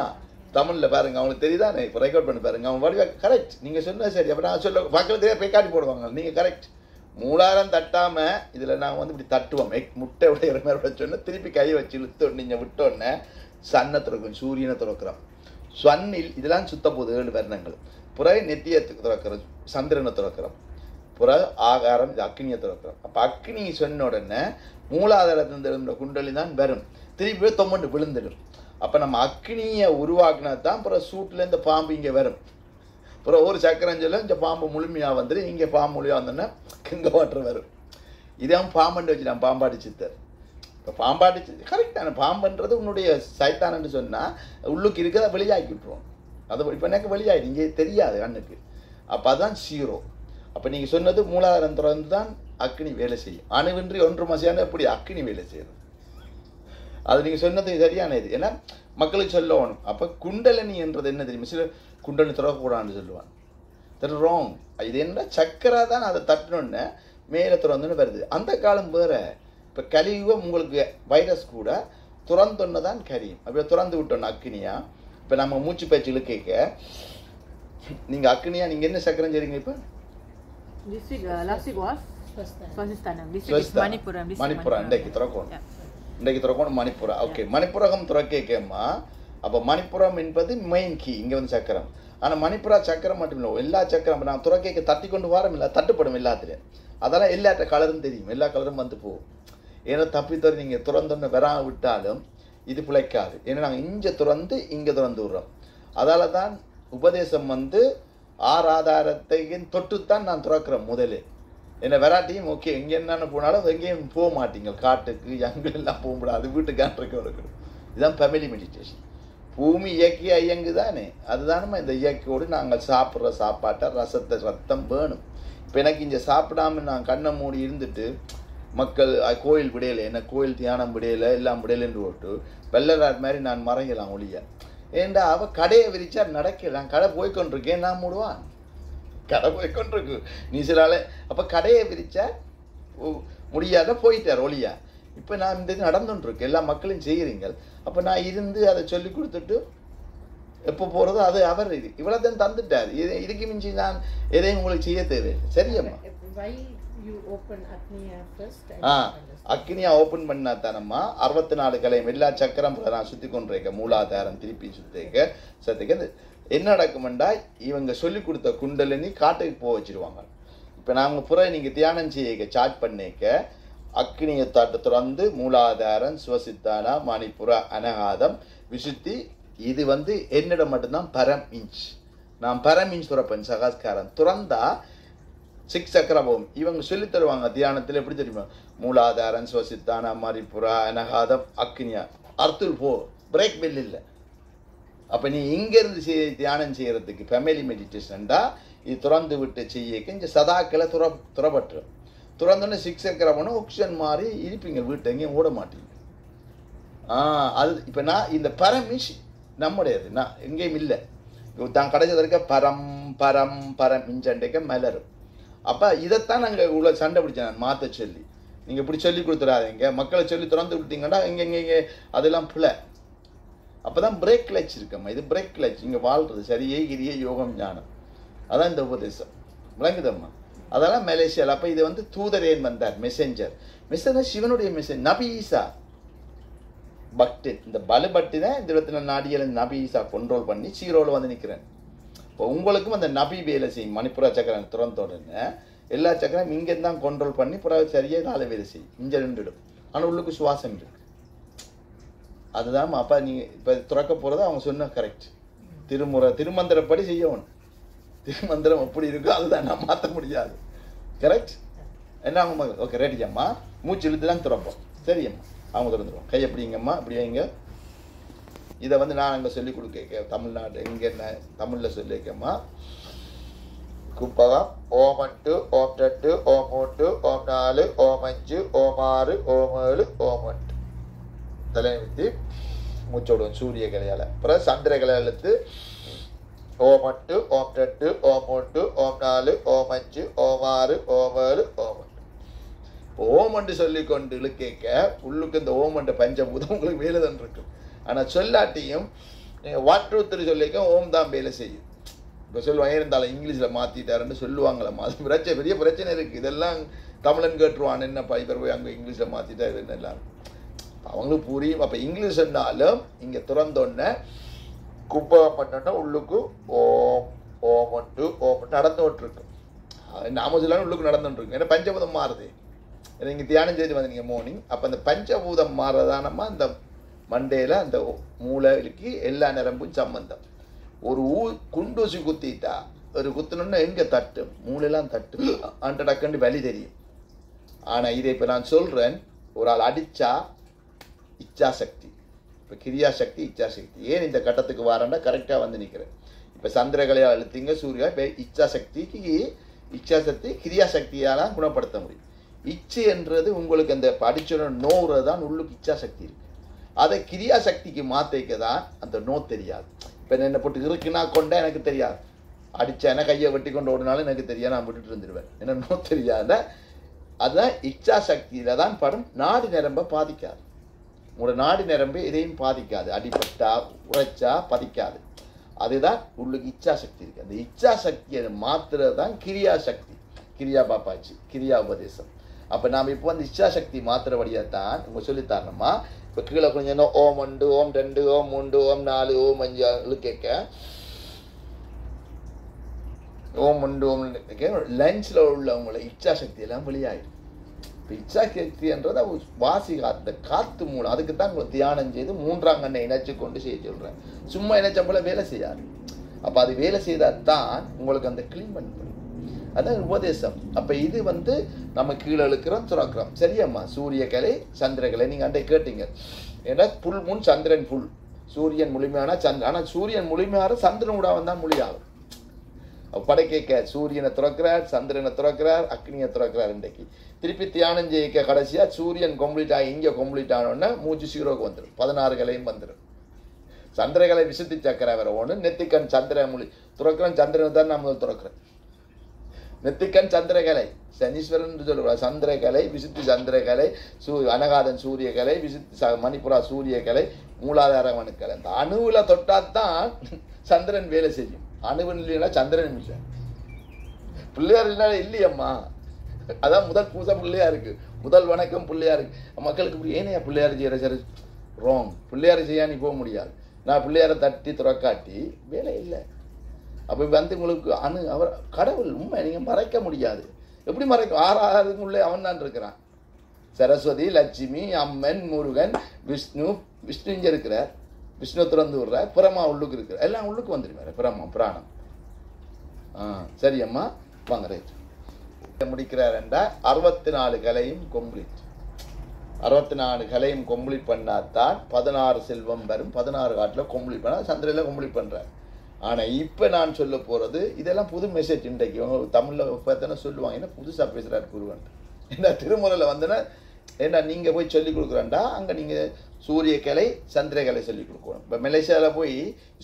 தமிழ்ல பாருங்க, அவங்களுக்கு தெரியுதானே? இப்போ ரெக்கார்ட் பண்ணி பாருங்க. அவன் வடிவா கரெக்ட். நீங்க சொன்ன சரி. அப்ப நான் சொல்ல மக்கள் தெரியாது போய் காட்டி போடுவாங்க. நீங்க கரெக்ட். மூலாரம் தட்டாம இதுல நாங்கள் வந்து இப்படி தட்டுவோம். முட்டை உடைய மாதிரி சொன்ன திருப்பி கையை வச்சு இழுத்து நீங்கள் விட்டோடனே சன்னை துறக்கும், சூரியனை துறக்கிறோம். சன்னில் இதெல்லாம் சுத்த போகுது 7 வர்ணங்கள். பிறகு நெத்தியத்துக்கு துறக்கிறோம், சந்திரனை துறக்கிறோம். பிறகு ஆகாரம், இது அக்னியை துறக்கிறோம். அப்போ அக்னி சொன்ன உடனே மூலாதாரத்திலிருந்து குண்டலி தான் வரும், திருப்பி தொம்மண்டு விழுந்துடும். அப்போ நம்ம அக்னியை உருவாக்குனா தான் பிறகு சூட்டிலேருந்து பாம்பு இங்கே வரும். அப்புறம் ஒரு சக்கரஞ்சலும் இங்கே பாம்பு முழுமையாக வந்துடும். இங்கே பாம்பு முழுமையாக வந்தோன்னா கிங்க வாட்டர் வரும். இதான் பாம்பண்டு வச்சுட்டான் பாம்பாடி சித்தர். இப்போ பாம்பாடி கரெக்டான பாம்புன்றது உன்னுடைய சைத்தானன்னு சொன்னால் உள்ளுக்கு இருக்கிறத வெளியாக்கி விட்டுருவோம். அது இப்போ எனக்கு வெளியாகிடும், இங்கே தெரியாது கண்ணுக்கு. அப்போ அதுதான் சீரோ. அப்போ நீங்கள் சொன்னது மூலாதாரம் திறந்து தான் அக்னி வேலை செய்யும். அணுவின்றி ஒன்று மசியான எப்படி அக்னி வேலை செய்யும். அது நீங்கள் சொன்னது சரியான இது. ஏன்னா மக்களுக்கு சொல்லணும். அப்போ குண்டலினி என்றது என்ன தெரியுமா? சில குண்டலினி திறக்கக்கூடாதுன்னு சொல்லுவான். That wrong. இது என்ன சக்கரை தான் அதை தட்டணுன்னு மேலே திறந்துன்னு வருது. அந்த காலம் வேறு. இப்போ கலியுகம் உங்களுக்கு வைரஸ் கூட துறந்தொன்னு தான் கரியும். அப்போ திறந்து விட்டோன்னு அக்னியா. இப்போ நம்ம மூச்சு பயிற்சி இழுக்க நீங்கள் அக்னியா நீங்கள் என்ன சக்கரம் செய்றீங்க? இப்போ மணிப்புரம் இன்றைக்கு திறக்கணும். இன்றைக்கு திறக்கணும் மணிப்புரம். ஓகே, மணிப்புரகம் திறக்கேம்மா. அப்போ மணிப்புரம் என்பது மெயின் கீ. இங்கே வந்து சக்கரம். ஆனால் மணிப்புரா சக்கரம் மட்டும் இல்லை, எல்லா சக்கரம் நான் துறக்கைக்கு தட்டி கொண்டு வாரம் இல்லை, தட்டுப்படும் எல்லாத்துலேயும். அதெல்லாம் எல்லாட்ட கலரும் தெரியும், எல்லா கலரும் வந்து போகும். ஏன்னா தப்பித்தோறி நீங்கள் துறந்தொன்னு வரா விட்டாலும் இது பிழைக்காது. ஏன்னா நாங்கள் இங்கே துறந்து இங்கே துறந்து விடுறோம். அதால தான் உபதேசம் வந்து 6 ஆதாரத்தையும் தொட்டுத்தான் நான் துறக்கிறேன் முதலே. என்ன வெராட்டியும் ஓகே எங்கே என்னென்ன போனாலும் எங்கேயும் போக மாட்டீங்க, காட்டுக்கு எங்கெல்லாம் போக முடியாது, வீட்டுக்கான் இருக்கணும். இதுதான் ஃபேமிலி மெடிடேஷன். பூமி இயற்கையா இயங்குதானே, அதுதானம்மா இந்த இயற்கையோடு நாங்கள் சாப்பிட்ற சாப்பாட்டை ரசத்தை ரத்தம் வேணும். இப்போ எனக்கு இங்கே சாப்பிடாம நான் கண்ணை மூடி இருந்துட்டு மக்கள் கோயில் விடையலை, என்ன கோயில் தியானம் விடையலை, எல்லாம் விடையலைன்னு போட்டு வெள்ளராட் மாதிரி நான் மறையலாம் ஒளிய. ஏண்டா அவள் கடையை விரிச்சா நடக்கலாம், கடை போய்கொண்டிருக்கேன், நான் மூடுவான், கடை போய்கொண்டிருக்கு நீ சிலால. அப்போ கடையை விரிச்சா முடியாத போயிட்டார் ஒளியா. இப்போ நான் இந்த இது நடந்துட்டுருக்கு, எல்லா மக்களையும் செய்கிறீங்க. அப்போ நான் இருந்து அதை சொல்லி கொடுத்துட்டு எப்போ போகிறதோ அது அவர் இது இவ்வளோதான் தந்துட்டார். இதுக்கு மிஞ்சி நான் எதையும் உங்களுக்கு செய்ய தேவையில்லை. சரியம்மா? அக்னியா ஓப்பன் பண்ணா தானம்மா 64 கலையும் எல்லா சக்கரம் நான் சுற்றி கொண்டிருக்க மூலாதாரம் திருப்பி சுத்திக்க என்ன நடக்குமெண்டா இவங்க சொல்லி கொடுத்த குண்டலினி காட்டுக்கு போக வச்சிருவாங்க. இப்போ நாங்கள் புற நீங்கள் தியானம் செய்ய சார்ஜ் பண்ணிக்க அக்னியை தாட்டு துறந்து மூலாதாரம் சுவசித்தானா மணிப்புர அனகாதம் விசுத்தி. இது வந்து என்னிடம் மட்டும்தான் பரம் இன்ச். நான் பரம் இன்ச் துறப்பேன் சகாஸ்காரம் துறந்தா 6 சக்கரபம். இவங்க சொல்லி தருவாங்க தியானத்தில் எப்படி தெரியுமா, மூலாதாரம் சுவசித்தானா மணிப்புர அனகாதம் அக்னியா அர்த்துல் போ, பிரேக் பெல் இல்லை. அப்போ நீ இங்கேருந்து தியானம் செய்யறதுக்கு ஃபேமிலி மெடிடேஷன்டா இது துறந்து விட்டு செய்ய கொஞ்சம் சதாக்களை துறப்பட்டுரும். துறந்தோன்னே 6 சக்கரம்னா ஆக்சிஜன் மாதிரி இருப்பீங்க, வீட்டை எங்கேயும் ஓட மாட்டீங்க. அது இப்போ நான் இந்த பரமிஷ் நம்முடையது, நான் எங்கேயும் இல்லை. தான் கிடைச்சதற்க பரம் பரம் பரம் இஞ்சண்டைக்க மலரும். அப்போ இதைத்தான் நாங்கள் இவ்வளோ சண்டை பிடிச்சேன் நான் மாற்ற சொல்லி. நீங்கள் இப்படி சொல்லி கொடுத்துடாதீங்க, மக்களை சொல்லி திறந்து விட்டீங்கன்னா எங்கே அதெல்லாம் பிள்ளை. அப்போ தான் பிரேக் கிளச் இருக்கம்மா, இது பிரேக் கிளச். இங்கே வாழ்றது சரியே கிரியே யோகம் ஞானம், அதான் இந்த உபதேசம். விளங்குதம்மா? அதெல்லாம் மலேசியாவில். அப்போ இது வந்து தூதரேன் வந்தார், மெசேஞ்சர். மெசேஞ்சர் சிவனுடைய மெசேஜ். நபி ஈசா பக்தி, இந்த பலு பக்தி தான் இந்த இடத்துல நாடியல் நபி ஈசா கண்ட்ரோல் பண்ணி சீரோவில் வந்து நிற்கிறேன். இப்போ உங்களுக்கும் அந்த நபி வேலை செய்யும். மணிப்புர சக்கரம் துறந்தோடனே எல்லா சக்கரம் இங்கே தான் கண்ட்ரோல் பண்ணி புற சரியாக நாளை வேலை செய்யும், இங்கே நின்றுடும். ஆனால் உள்ளுக்கு சுவாசம் இருக்கு. அதுதான் அப்போ நீங்கள் இப்போ துறக்க போகிறது அவங்க சொன்ன கரெக்ட். திருமந்திரப்படி செய்யணும். திருமந்திரம் எப்படி இருக்கோ அதுதான் நான் மாற்ற முடியாது. கரெக்ட் என்ன அவங்க? ஓகே ரெடியம்மா, மூச்சு இழுத்து தான் துறப்போம். சரியம்மா, அவங்க திறந்துடுவோம். கை எப்படிங்கம்மா அப்படி வைங்க. இதை வந்து நான் அங்கே சொல்லிக் கொடுக்க தமிழ்நாடு இங்கே என்ன தமிழில் சொல்லியிருக்கேம்மா. குப்பகம் ஓம் 1 ஓம் 2 ஓம் 3 ஓம் 4 ஓம் 5 ஓம் 6 ஓம் 7 ஓம் 8 தலையை விட்டு மூச்சோடுவோம் சூரிய கலையால். அப்புறம் சந்திர கலையால் எடுத்து ஓம் 1 ஓம் 2 ஓம் 3 ஓம் 4 ஓம் 5 ஓம் 6 ஓம் 7 ஓம் 8. ஓமண்டு சொல்லிக்கொண்டு இழுக்க உள்ளுக்கு இந்த ஓமண்ட பஞ்சபூதம் உங்களுக்கு வேலை தான் இருக்கும். ஆனால் சொல்லாட்டியும் நீங்கள் 1 2 3 சொல்லிக்க ஓம் தான் வேலை செய்யும். இப்போ சொல்லுவாங்க இருந்தாலும் இங்கிலீஷில் மாற்றிட்டாருன்னு சொல்லுவாங்களம்மா, அது பிரச்சனை, பெரிய பிரச்சனை இருக்குது. இதெல்லாம் தமிழன் கேட்டுருவான், என்னப்பா இவர் போய் அங்கே இங்கிலீஷில் மாற்றிட்டாரு எல்லாம் அவங்களுக்கு புரியும். அப்போ இங்கிலீஷ் சொன்னாலும் இங்கே திறந்தோடனே குப்பகம் பண்ணோன்னா உள்ளுக்கு ஓம் ஓம் 1 ஓம் நடந்துகிட்ருக்கு. நாம சொல்லாலும் உள்ளுக்கு நடந்துகிட்ருக்கு. ஏன்னா பஞ்சபூதம் மாறுது. நீங்கள் தியானம் செய்து வந்தீங்க மார்னிங். அப்போ அந்த பஞ்சபூதம் மாறுறதானம்மா இந்த மண்டேல அந்த மூளைக்கு எல்லா நரம்பும் சம்பந்தம். ஒரு குண்டூசி குத்திட்டா ஒரு குத்துனோன்னா எங்கே தட்டு மூளையெல்லாம் தட்டு அண்ட டக்குன்னு வலி தெரியும். ஆனால் இதை இப்போ நான் சொல்கிறேன், ஒரு ஆள் அடித்தா இச்சாசக்தி, இப்போ கிரியாசக்தி இச்சாசக்தி. ஏன் இந்த கட்டத்துக்கு வாரண்டா கரெக்டாக வந்து நிற்கிறேன். இப்போ சந்திரகலையாக அழுத்திங்க சூர்யா. இப்போ இச்சாசக்திக்கு இச்சாசக்தி கிரியாசக்தியால் குணப்படுத்த முடியும். இச்சு என்றது உங்களுக்கு அந்த அடிச்சோட நோவுறது தான் உள்ளுக்கு இச்சாசக்தி இருக்குது. அதை கிரியாசக்திக்கு மாற்றிக்க தான் அந்த நோ தெரியாது. இப்போ என்னை போட்டு இருக்குன்னா கொண்டா எனக்கு தெரியாது, அடித்தேன்னா கையை வெட்டி கொண்டு ஓடினாலும் எனக்கு தெரியாது, நான் விட்டுட்டு இருந்துடுவேன். என்ன நோ தெரியாத அதுதான் இச்சாசக்தியில் தான் படம். நாடி நரம்பை பாதிக்காது. உங்களோட நாடி நரம்பு இதையும் பாதிக்காது. அடிபட்டா உரைச்சா பதிக்காது. அதுதான் உள்ளுக்கு இச்சாசக்தி இருக்குது. அந்த இச்சாசக்தியை மாற்றுறது தான் கிரியாசக்தி. கிரியா பாப்பாச்சு, கிரியா உபதேசம். அப்போ நாம் இப்போ வந்து இச்சாசக்தி மாத்திரபடியாக தான் உங்க சொல்லித்தரணுமா. இப்போ கீழே கொஞ்சம் ஓம் 1 ஓம் 2 ஓம் 3 ஓம் 4 ஓம் 5 கேட்க ஓம் உண்டு ஓம் லஞ்சில் உள்ளவங்களை இச்சா சக்தி எல்லாம் வெளியாயிடும். இப்போ இச்சா சக்தின்றது வாசி காத்த காத்து மூலம். அதுக்கு தான் உங்களை தியானம் செய்து 3ஆம் கண்ணை இணைச்சு கொண்டு செய்ய சொல்கிறேன். சும்மா இணைச்ச போல வேலை செய்யாது. அப்போ அது வேலை செய்தால் தான் உங்களுக்கு அந்த க்ளீன் பண்ணி அதான் உபதேசம். அப்போ இது நம்ம கீழே இழுக்கிறோம் துறக்கிறோம். சரியம்மா? சூரியகலை சந்திரகலை நீங்கள் அண்டை கேட்டீங்க. ஏன்னா புல் முன் சந்திரன் புல், சூரியன் முழுமையான சந்திரன். ஆனால் சூரியன் முழுமையான சந்திரன் கூட தான் மொழியாகும். படைக்க சூரியனை துறக்கிறார், சந்திரனை துறக்கிறார், அக்னியை துறக்கிறார். இன்றைக்கு திருப்பி தியானம் ஜெயிக்க கடைசியா சூரியன் கம்ப்ளீட் ஆகி இங்கே கம்ப்ளீட் ஆனோடனே மூச்சு சீரோக்கு வந்துடும். 16 கலையும் வந்துடும். சந்திரகலை விசுத்தி சக்கரை வர ஒன்று. நெத்திக்கண் சந்திர மொழி துறக்கிறோம். சந்திரனை தான் நான் முதல் துறக்கிறேன். நெத்திக்கண் சந்திரகலை சனீஸ்வரன் சொல்லுவார். சந்திரகலை விசுத்தி சந்திரகலை, அனகாதன் சூரியகலை, விசுத்தி மணிப்புரா சூரியகலை, மூலாதார மனுக்கலை. அந்த அணுவில் தொட்டாத்தான் சந்திரன் வேலை செய்யும். அணுவன் இல்லைன்னா சந்திரன் இல்லை. பிள்ளையார் இல்லைனா இல்லையம்மா. அதான் முதல் பூசை பிள்ளையா இருக்கு, முதல் வணக்கம் பிள்ளையா இருக்கு. மக்களுக்கு இப்படி ஏனையா பிள்ளையார் செய்யற சரி ராங். பிள்ளையார் செய்யா நீ போக முடியாது. நான் பிள்ளையாரை தட்டி துறக்காட்டி வேலை இல்லை. அப்போ உங்களுக்கு அவர் கடவுள் உண்மை நீங்கள் மறைக்க முடியாது. எப்படி மறைக்கும்? 6 அவன் தான் இருக்கிறான். சரஸ்வதி, லட்சுமி, அம்மன், முருகன், விஷ்ணு. விஷ்ணு இங்கே இருக்கிறார், விஷ்ணு திறந்து விடுறார். பிரமா உள்ளுக்கு இருக்கிறார். எல்லாம் உள்ளுக்கு வந்துருவாரு. பிரமா பிராணம். சரி அம்மா வாங்க. ரைட் முடிக்கிறார் என்றால் 64 கலையும் கம்ப்ளீட். 64 கலையும் கம்ப்ளீட் பண்ணாதான் 16 செல்வம் வரும். 16 காட்டில் கம்ப்ளீட் பண்ணால் சந்திரையில் கம்ப்ளீட் பண்ணுறார். ஆனால் இப்போ நான் சொல்ல போகிறது இதெல்லாம் புது மெசேஜ். இன்றைக்கு தமிழில் பார்த்தோன்னா சொல்லுவாங்க, என்ன புதுசாக பேசுகிறார் குருவன். ஏன்னா திருமுறையில் வந்தோன்னா ஏன்னா நீங்கள் போய் சொல்லிக் கொடுக்குறாண்டா அங்கே நீங்கள் சூரிய கலை சந்திரகலை சொல்லிக் கொடுக்கணும். இப்போ மலேசியாவில் போய்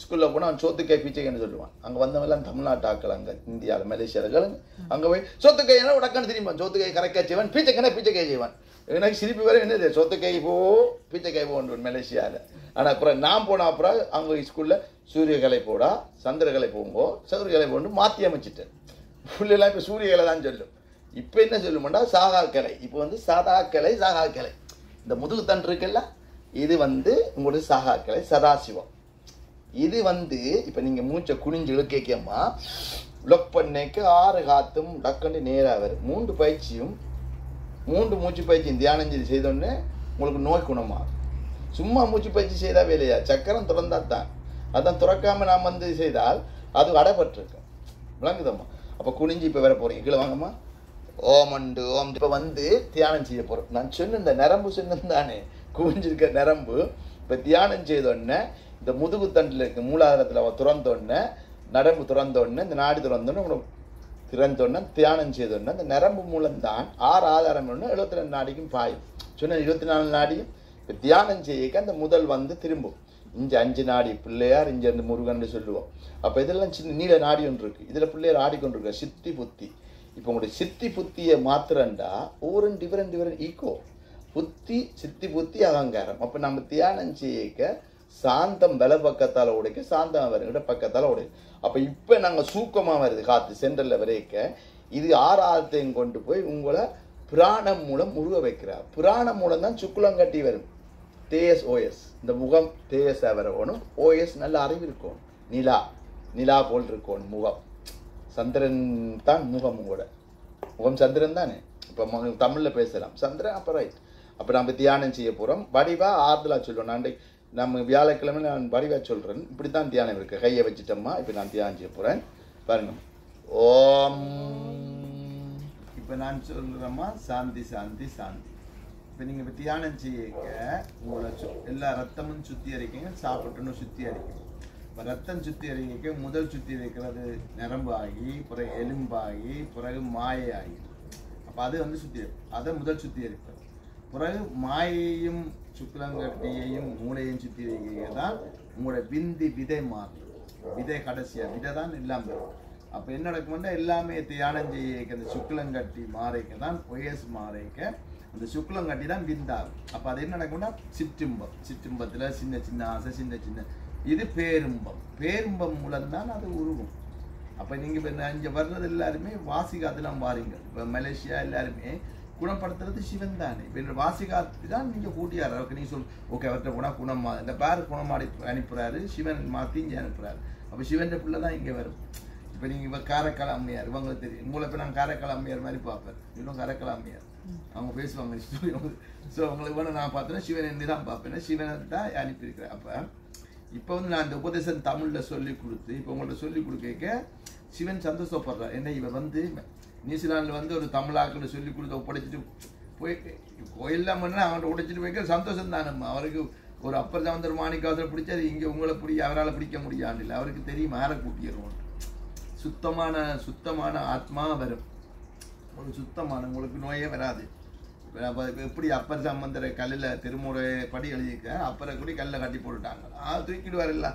ஸ்கூலில் போனால் அவன் சோத்துக்காய் பீச்சைன்னு சொல்லுவான். அங்கே வந்தவங்கலாம் தமிழ்நாட்டு ஆக்கள். அங்கே இந்தியாவில் மலேசியாவில் அங்கே போய் சோத்துக்காய்னா உடக்கான்னு தெரியுமா? சோத்துக்காய் கரெக்டாக செய்வான், பீச்சைக்கான பீச்சைக்காய் செய்வான். எனக்கு சிரிப்பு வேறு என்ன சோத்துக்காய் போ பீச்சைக்காய் போன்னு மலேசியாவில். ஆனால் அப்புறம் நான் போன அப்புறம் அவங்க ஸ்கூலில் சூரியகலை போடா சந்திரகலை போங்கோ சதுரகலை போட்டு மாற்றி அமைச்சிட்டேன். ஃபுல்லெல்லாம் இப்போ சூரியகலை தான் சொல்லும். இப்போ என்ன சொல்லுமாண்டா சாகாக்கலை. இப்போ சாதாக்கலை சாகாக்கலை. இந்த முதுகுத்தன் இருக்குல்ல, இது உங்களுடைய சாகாக்கலை சதாசிவம். இது இப்போ நீங்கள் மூச்சை குனிஞ்சு இழுக்கம்மா லொக் பண்ணேக்கு 6 காத்தும் டக்குன்னு நேராக வரும். 3 பயிற்சியும் 3 மூச்சு பயிற்சியும் தியானம் செய்தோடனே உங்களுக்கு நோய் குணமாகும். சும்மா மூச்சு பயிற்சி செய்தால் வேலையா? சக்கரம் திறந்தா தான். அதான் துறக்காமல் நாம் செய்தால் அது அடைபட்டுருக்கு. விளங்குதம்மா? அப்போ குனிஞ்சு இப்போ வர போகிறீங்க. கீழே வாங்கம்மா. ஓம் அண்டு ஓம். இப்போ தியானம் செய்ய போகிறோம். நான் சொன்ன இந்த நரம்பு சொன்னதானே குவிஞ்சிருக்க நரம்பு. இப்போ தியானம் செய்தோடனே இந்த முதுகு தண்டில் இருக்க மூலாதாரத்தில் திறந்தோடனே நரம்பு திறந்தோடனே இந்த நாடி திறந்தோடனே திறந்தோடனே தியானம் செய்தோடனே இந்த நரம்பு மூலம்தான் 6 ஆதாரம் 72 நாடிக்கும் பாயும். சொன்ன 24 நாடியும் இப்போ தியானம் செய்ய அந்த முதல் திரும்பும். இங்கே 5 நாடி பிள்ளையார், இங்கே முருகன் சொல்லுவோம். அப்போ இதெல்லாம் சின்ன நீல நாடி ஒன்று இருக்குது. இதில் பிள்ளையார் ஆடிக்கொண்டிருக்க சித்தி புத்தி. இப்போ உங்களுடைய சித்தி புத்தியை மாத்திரண்டா ஒவ்வொரு டிஃபரெண்ட் ஈகோ புத்தி, சித்தி புத்தி, அகங்காரம். அப்போ நம்ம தியானம் செய்ய சாந்தம் பல பக்கத்தால் உடைக்க சாந்தம் வரும், இட பக்கத்தால் உடைக்கும். அப்போ இப்போ நாங்கள் சூக்கமாக வருது காற்று சென்ட்ரலில் வரைக்க. இது 6 கொண்டு போய் உங்களை புராணம் மூலம் முருக வைக்கிறார். புராணம் மூலம் தான் சுக்குலங்கட்டி வரும். தேஎஸ் ஓஎஸ். இந்த முகம் தேஎஸ் வரணும். ஓஎஸ் நல்ல அறிவு இருக்கும். நிலா போல் இருக்கணும் முகம். சந்திரன் தான் முகம். உங்களோட முகம் சந்திரன் தானே. இப்போ தமிழில் பேசலாம் சந்திரன். அப்போ ரைட். அப்போ நம்ம தியானம் செய்ய போகிறோம். வடிவா ஆறுதலாக சொல்லுவோம். நான் நம்ம வியாழக்கிழமை நான் வடிவா சொல்கிறேன். இப்படி தான் தியானம் இருக்குது. கையை வச்சுட்டோம்மா. இப்போ நான் தியானம் செய்ய போகிறேன். பாருங்க. ஓம். இப்போ நான் சொல்கிறேம்மா சாந்தி சாந்தி சாந்தி. இப்போ நீங்கள் இப்போ தியானம் செய்ய உங்களோட எல்லா ரத்தமும் சுற்றி அரிக்கீங்க. சாப்பிட்டுன்னு சுற்றி அரிக்கும். இப்போ ரத்தம் சுற்றி அரிக்க முதல் சுற்றி இருக்கிறது நரம்பு ஆகி, பிறகு எலும்பாகி, பிறகு மாயாகி. அப்போ அது சுற்றி அதை முதல் சுற்றி அரிப்பது. பிறகு மாயையும் சுக்லங்கட்டியையும் மூளையும் சுற்றி வைக்க தான் உங்களோட விதை மாறும். விதை கடைசியாக விதை தான் இல்லாமல் வரும். அப்போ என்ன நடக்கும்னா எல்லாமே தியானம் செய்ய அந்த சுக்லங்கட்டி மாறைக்க தான் ஒயஸ் மாறைக்க அந்த சுக்லங்கட்டி தான் விந்தாகும். அப்போ அது என்ன நடக்கும்னா சிற்றிம்பம். சிற்றிம்பத்தில் சின்ன சின்ன ஆசை, சின்ன சின்ன இது பேரும்பம். பேரும்பம் மூலம்தான் அது உருவும். அப்போ நீங்கள் இப்போ இங்கே வர்றது எல்லாருமே வாசிகாத்துலாம் வாரீங்க. இப்போ மலேசியா எல்லாருமே குணப்படுத்துறது சிவன் தானே. இப்போ வாசிகாத்து தான் நீங்கள் கூட்டியார். அவருக்கு நீங்கள் ஓகே அவர்கிட்ட போனால் குணமா இந்த பேர் குணமாடி அனுப்புகிறாரு. சிவன் மாற்றி இங்கே அனுப்புகிறாரு. அப்போ சிவன் பிள்ளை தான் இங்கே வரும். இப்போ இப்போ நீங்கள் இப்போ காரைக்கால் அம்மையார் இவங்களுக்கு தெரியும். உங்களை இப்போ நான் காரைக்கால் அம்மையார் மாதிரி பார்ப்பேன். இன்னும் காரைக்கால் அம்மையார் அவங்க பேசுவாங்க. ஸோ அவங்களுக்கு வேணும் நான் பார்த்தேன்னா சிவன் என்று தான் பார்ப்பேன். சிவனை தான் அனுப்பியிருக்கிறேன். அப்போ இப்போ வந்து நான் இந்த உபதேசம் தமிழில் சொல்லி கொடுத்து இப்போ உங்கள்ட்ட சொல்லி கொடுக்க சிவன் சந்தோஷப்படுறார். என்ன இவர் வந்து நியூசிலாண்டில் வந்து ஒரு தமிழாக்களை சொல்லி கொடுத்து ஒப்படைச்சிட்டு போய் கோயிலெலாம் பண்ணால் அவன்கிட்ட உடைச்சிட்டு போய்க்க சந்தோஷம் தானம்மா. அவருக்கு ஒரு அப்பர் சமந்தர் மாணிக்காவத்தில் பிடிச்சாரு, இங்கே உங்களை அவரால் பிடிக்க முடியாது இல்லை. அவருக்கு தெரியும் யாரை கூட்டிடுவோம். சுத்தமான ஆத்மா வரும். ஒரு சுத்தமான உங்களுக்கு நோயே வராது. எப்படி அப்பர் சம்பந்தர கல்லில் திருமுறை படி எழுதிக்க அப்பரை கூடி கல்லில் கட்டி போட்டுட்டாங்க. தூக்கிடுவார் இல்லை.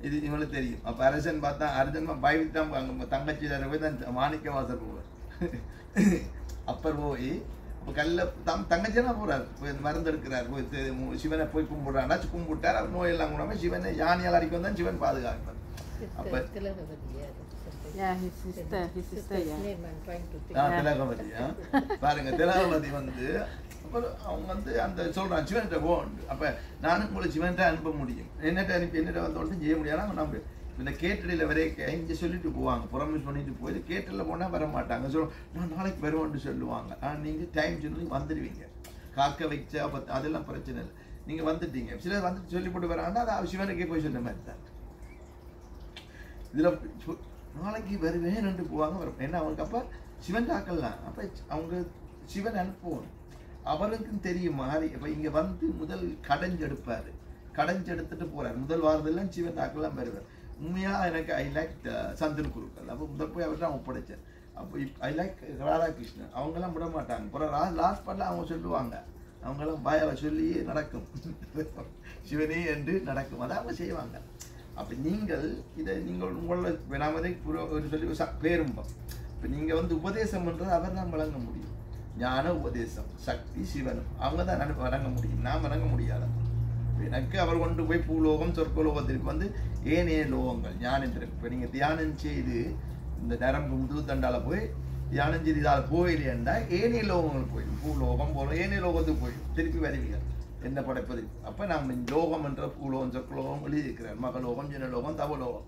இது இவங்களுக்கு தெரியும். அப்போ அரசன் பார்த்தா அரசன் பயவிட்டு தான் தங்கச்சி போய் தான் மாணிக்கவாசர் போவார். அப்பர் போய் இப்போ கல்லில் தங்கச்சினா போகிறார். போய் மருந்து எடுக்கிறார். போய் சிவனை போய் கும்பிடுறாண்டா கும்பிட்டார். அவர் நோயெல்லாம் கூடாமல் சிவனை யானையால் அடிக்க வந்தால் சிவன் பாதுகாப்பார். அப்போ திலகவதி பாருங்க, திலகவதி வந்து அப்புறம் அவங்க வந்து அந்த சொல்றான் சிவன்கிட்ட போண்டு. அப்ப நானும் உங்களை சிவன்கிட்ட அனுப்ப முடியும். என்னட்ட அனுப்பி என்னட்ட வந்து ஒன்றும் செய்ய முடியாது. நம்ம இந்த கேட்டடியில் வரைக்க இங்கே சொல்லிட்டு போவாங்க. ப்ராமிஸ் பண்ணிட்டு போய் கேட்டடில் போனால் வர மாட்டாங்க. நான் நாளைக்கு வருவோன்னு சொல்லுவாங்க. ஆனால் நீங்கள் டைம் சொல்லி வந்துடுவீங்க. காக்க வச்ச அப்போ அதெல்லாம் பிரச்சனை இல்லை. நீங்கள் வந்துட்டீங்க. சிலர் வந்துட்டு சொல்லி போட்டு வராங்கன்னா அது சிவனுக்கே போய் சொன்ன மாதிரி தான். இதில் நாளைக்கு வருவேன் ரெண்டு போவாங்க வரும். ஏன்னா அவங்களுக்கு அப்போ சிவன் தாக்கலாம். அப்போ அவங்க சிவன் அனுப்புவோம். அவருக்கும் தெரியும் மாறி. இப்போ இங்கே வந்து முதல் கடைஞ்செடுப்பார். கடைஞ்செடுத்துட்டு போகிறார். முதல் வாரதெல்லாம் சிவன் தாக்கெல்லாம் வருவார். உண்மையாக எனக்கு ஐ லைக் சந்தன் குருக்கள். அப்போ முதல் போய் அவர்கிட்ட அவங்க ஒப்படைச்சேன். அப்போ ஐ லைக் ராதாகிருஷ்ணன். அவங்கெல்லாம் விட மாட்டாங்க. அப்புறம் லாஸ்ட் பண்ண அவங்க சொல்லுவாங்க. அவங்கெல்லாம் பாயாவை சொல்லி நடக்கும். சிவனே என்று நடக்கும். அதை அவங்க செய்வாங்க. அப்போ நீங்கள் இதை நீங்கள் உங்களை வேணாமதை சொல்லி பேரும்பம். இப்போ நீங்கள் வந்து உபதேசம் பண்ணுறது அவர் தான் வழங்க முடியும். ஞான உபதேசம் சக்தி சிவனும் அவங்க தான் வழங்க முடியும். நான் வழங்க முடியாது. எனக்கு அவர் கொண்டு போய் பூலோகம் சொற்கலோகத்திற்கு வந்து ஏனைய லோகங்கள் ஞானத்திற்கு இப்போ நீங்கள் தியானம் செய்து இந்த நரம்பு முதுகுத்தண்டால போய் தியானம் செய்து இதால் போயிலேண்டா ஏனைய லோகங்கள் போயிடும். பூலோகம் போல ஏனைய லோகத்துக்கு போயிடும். திருப்பி வருவீங்க என்ன படைப்பது. அப்போ நம்ம லோகம் என்ற பூலோகம் சொற்கலோகம் எழுதியிருக்கிறார். மகலோகம் ஜனலோகம் தவலோகம்.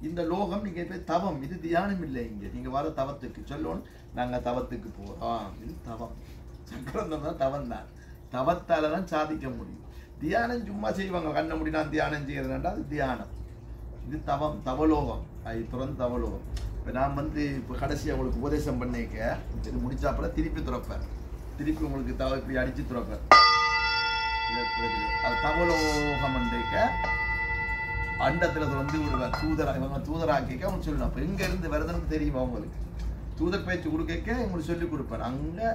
இந்த லோகம் நீங்கள் போய் தவம். இது தியானம் இல்லை. இங்கே நீங்கள் வர தவத்துக்கு சொல்லணும். நாங்கள் தவத்துக்கு போகிறோம். இது தவம். சக்கரம் தான் தவம் தான். தவத்தால் தான் சாதிக்க முடியும். தியானம் சும்மா செய்வாங்க. கண்ண முடி நான் தியானம் செய்கிறதுனா அது தியானம். இது தவம். தவலோகம். அது தொடர்ந்து தவலோகம். இப்போ நான் வந்து இப்போ கடைசியாக உங்களுக்கு உபதேசம் பண்ணிக்க இது முடிச்சாப்பல திருப்பி துறப்பேன். திருப்பி உங்களுக்கு இப்படி அடித்து துறப்பேன். அது தவலோகம் பண்ணிக்க அண்டத்தில் வந்து விடுவார். இவங்க தூதராக்கிக்க அவங்க சொல்லணும். அப்போ எங்கேருந்து வருதுன்னு தெரியும் அவங்களுக்கு. தூதர் பேச்சு கொடுக்க உங்களுக்கு சொல்லிக் கொடுப்பேன். அங்கே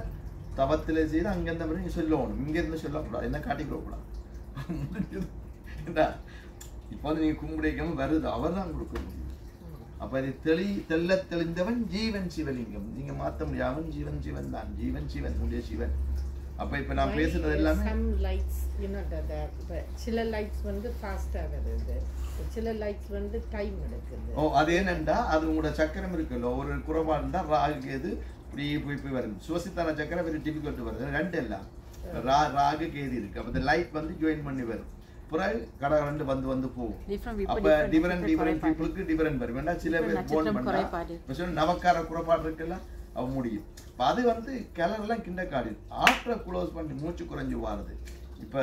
தவத்தில் செய்து அங்கேருந்து பிறகு நீங்கள் சொல்லணும். இங்கேருந்து சொல்லக்கூடாது. என்ன காட்டிக்கூடாது. என்ன இப்போ வந்து நீங்கள் கும்பிடைக்காம வருது. அவர் தான் கொடுக்க முடியும். அப்போ இது தெல்ல தெளிந்தவன் ஜீவன் சிவலிங்கம். நீங்கள் மாற்ற முடியாமல் ஜீவன் சிவன் தான். ஜீவன் சிவன் உடைய சிவன். அப்போ இப்போ நான் பேசுறது எல்லாமே சில லைட்ஸ் வந்து ஃபாஸ்ட்டாக வருது. சில லைட்ஸ் வந்து டைம் எடுக்குது. அது என்னண்டா அது உங்களோட சக்கரம் இருக்குல்ல ஒரு குறைபாடு இருந்தால் ராகு கேது இப்படி போய் வருது. சுவசித்தான சக்கரம் வெரி டிஃபிகல்ட் வருது. ரெண்டு எல்லாம் ராகு கேது இருக்கு. அப்போ இந்த லைட் வந்து ஜாயின் பண்ணி வரும். பிறகு கடை ரெண்டு வந்து போகும். அப்போ டிஃபரெண்ட் பீப்புளுக்கு டிஃபரெண்ட் வரும். வேண்டாம் சில பேர் போன் பண்ணா நவக்கார குறைபாடு இருக்குல்ல அவ முடியும். இப்போ அது வந்து கிளறெல்லாம் கிண்ட காடி ஆற்றை க்ளோஸ் பண்ணி மூச்சு குறைஞ்சி வாருது. இப்போ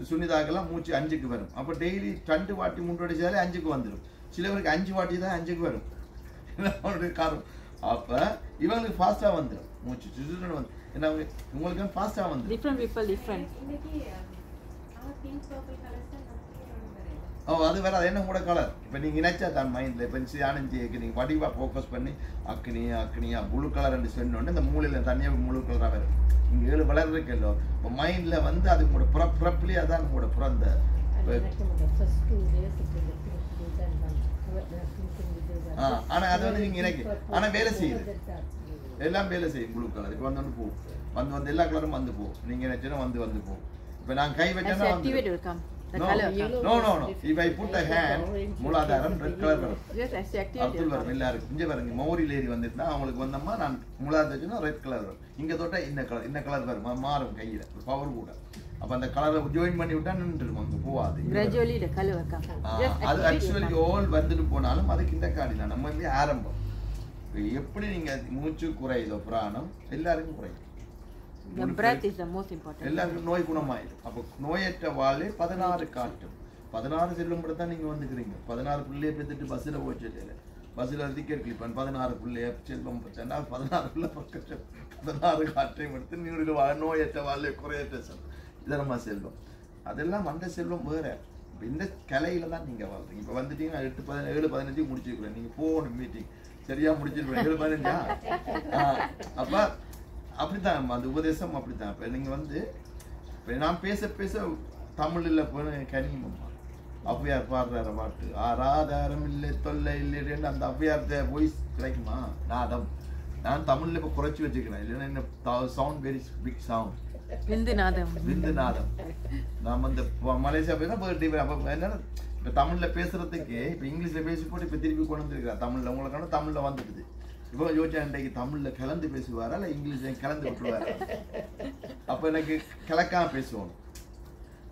சுனிதாக்கெல்லாம் மூச்சு 5க்கு வரும். அப்போ டெய்லி 2 வாட்டி 3 வாட்டி செய்தாலே 5க்கு வந்துடும். சில பேருக்கு 5 வாட்டி தான் 5க்கு வரும். காரணம் அப்போ இவங்களுக்கு ஃபாஸ்ட்டாக வந்துடும் மூச்சு சுசுன்னு வந்து. ஏன்னா உங்களுக்கு ஃபாஸ்ட்டாக வந்துடும். அது வேற. அது என்ன கூட கலர். இப்போ நீங்கள் நினைச்சா தான் மைண்டில் இப்போ ஆனந்தி நீங்கள் வடிவாக ஃபோக்கஸ் பண்ணி அக்னியா ப்ளூ கலர் என்று சொன்னோன்னு இந்த மூலையில் தனியாக ப்ளூ கலராக வரும். இங்கே 7 வளர் இருக்குல்லோ இப்போ மைண்டில் வந்து அது உங்களோட பிறப்புலேயே அதான் உங்களோட பிறந்த. ஆனால் அது வந்து நீங்கள் நினைக்க ஆனால் வேலை செய்யுது. எல்லாம் வேலை செய்யும். ப்ளூ கலர் இப்போ வந்து போகும். வந்து எல்லா கலரும் வந்து போகும். நீங்கள் நினைச்சா வந்து போகும். இப்போ நான் கை வச்சேன்னா No. If I put the hand, மூலாதாரம் ரெட் கலர் வரும். அப்துல் வரும் எல்லாருக்கும். இங்கே பாருங்க மௌரியில் ஏறி வந்துட்டுனா அவங்களுக்கு வந்தோம்னா நான் மூலாதாரம் ரெட் கலர் வரும். இங்கே தொட்டால் இந்த கலர் வரும். மாறும் கையில் பவர் கூட. அப்ப அந்த கலரை ஜாயின் பண்ணி விட்டா நின்றுடும் அங்க போகாது. Gradually the color will come. Just அது activate ஆக்சுவலி your ஆல் வந்துட்டு போனாலும் அதுக்கு இந்த காடி தான் நம்ம வந்து ஆரம்பம். எப்படி நீங்க மூச்சு குறையுதோ பிராணம் எல்லாருக்கும் குறையும். The breath is the most important. எல்லாருக்கும் நோய் குணமாயிடும். அப்போ நோயற்ற வாழே 16 காட்டும். 16 செல்லும் தான் நீங்க வந்துக்கிறீங்க. 16 பிள்ளைய பெற்றுட்டு பஸ்ஸில் போச்சு இல்லை, பஸ்ஸில் டிக்கெட் கிளிப்பான் 16 பிள்ளைய செல்வம் சொன்னால் 16 பிள்ளை பக்கத்து 16 காற்றையும் எடுத்து நீரில் வாழ நோயற்ற வாழை குறையற்ற செல்வம் இதரமா செல்வம். அதெல்லாம் அந்த செல்வம் வேற. இப்போ இந்த கலையில தான் நீங்க வாழ்றீங்க. இப்போ வந்துட்டீங்கன்னா 7-15 முடிச்சிருக்கிறேன். நீங்க போகணும் மீட்டிங் சரியா முடிச்சிருக்கிறேன் 7-15. அப்ப அப்படித்தான் அந்த உபதேசம் அப்படித்தான். இப்போ நீங்க வந்து இப்போ நான் பேச பேச தமிழில் போன கனிமம்மா ஔவையார் பாடுற பாட்டு ஆராதாரம் இல்லை தொல்லை இல்லைன்னு அந்த ஔவையார்த்த வாய்ஸ் கிடைக்குமா? நான் தமிழ்ல இப்போ குறைச்சி வச்சுக்கிறேன். இல்லைன்னா என்ன சவுண்ட் வெரி பிக் சவுண்ட் விந்துநாதம். நம்ம இந்த மலேசியா போய் அப்போ என்னன்னா இப்போ தமிழில் பேசுறதுக்கு இப்போ இங்கிலீஷில் பேசி போட்டு இப்போ திருப்பி கொண்டு வந்துருக்கிறேன் தமிழில். உங்களுக்கான தமிழில் வந்துடுது. இப்போ யோசிச்சா இன்றைக்கு தமிழில் கலந்து பேசுவாரா இல்லை இங்கிலீஷில் கலந்து விட்டுருவாரா? அப்போ எனக்கு கலக்காம பேசுவோம்.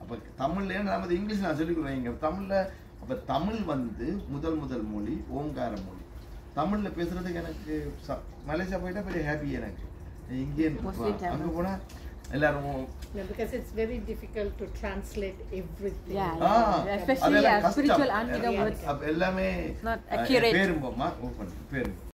அப்போ தமிழ்ல நம்ம இங்கிலீஷ் நான் சொல்லிக் கொடுவேன் இங்கே தமிழில். அப்போ தமிழ் வந்து முதல் மொழி ஓங்கார மொழி. தமிழில் பேசுறதுக்கு எனக்கு மலேசியா போயிட்டா பெரிய ஹாப்பி எனக்கு. இங்கே அங்கே போனால் எல்லாரும் because it's very difficult to translate everything. Especially spiritual and the words எல்லாமே not accurate. பேரும்போமா ஓபன் பேரு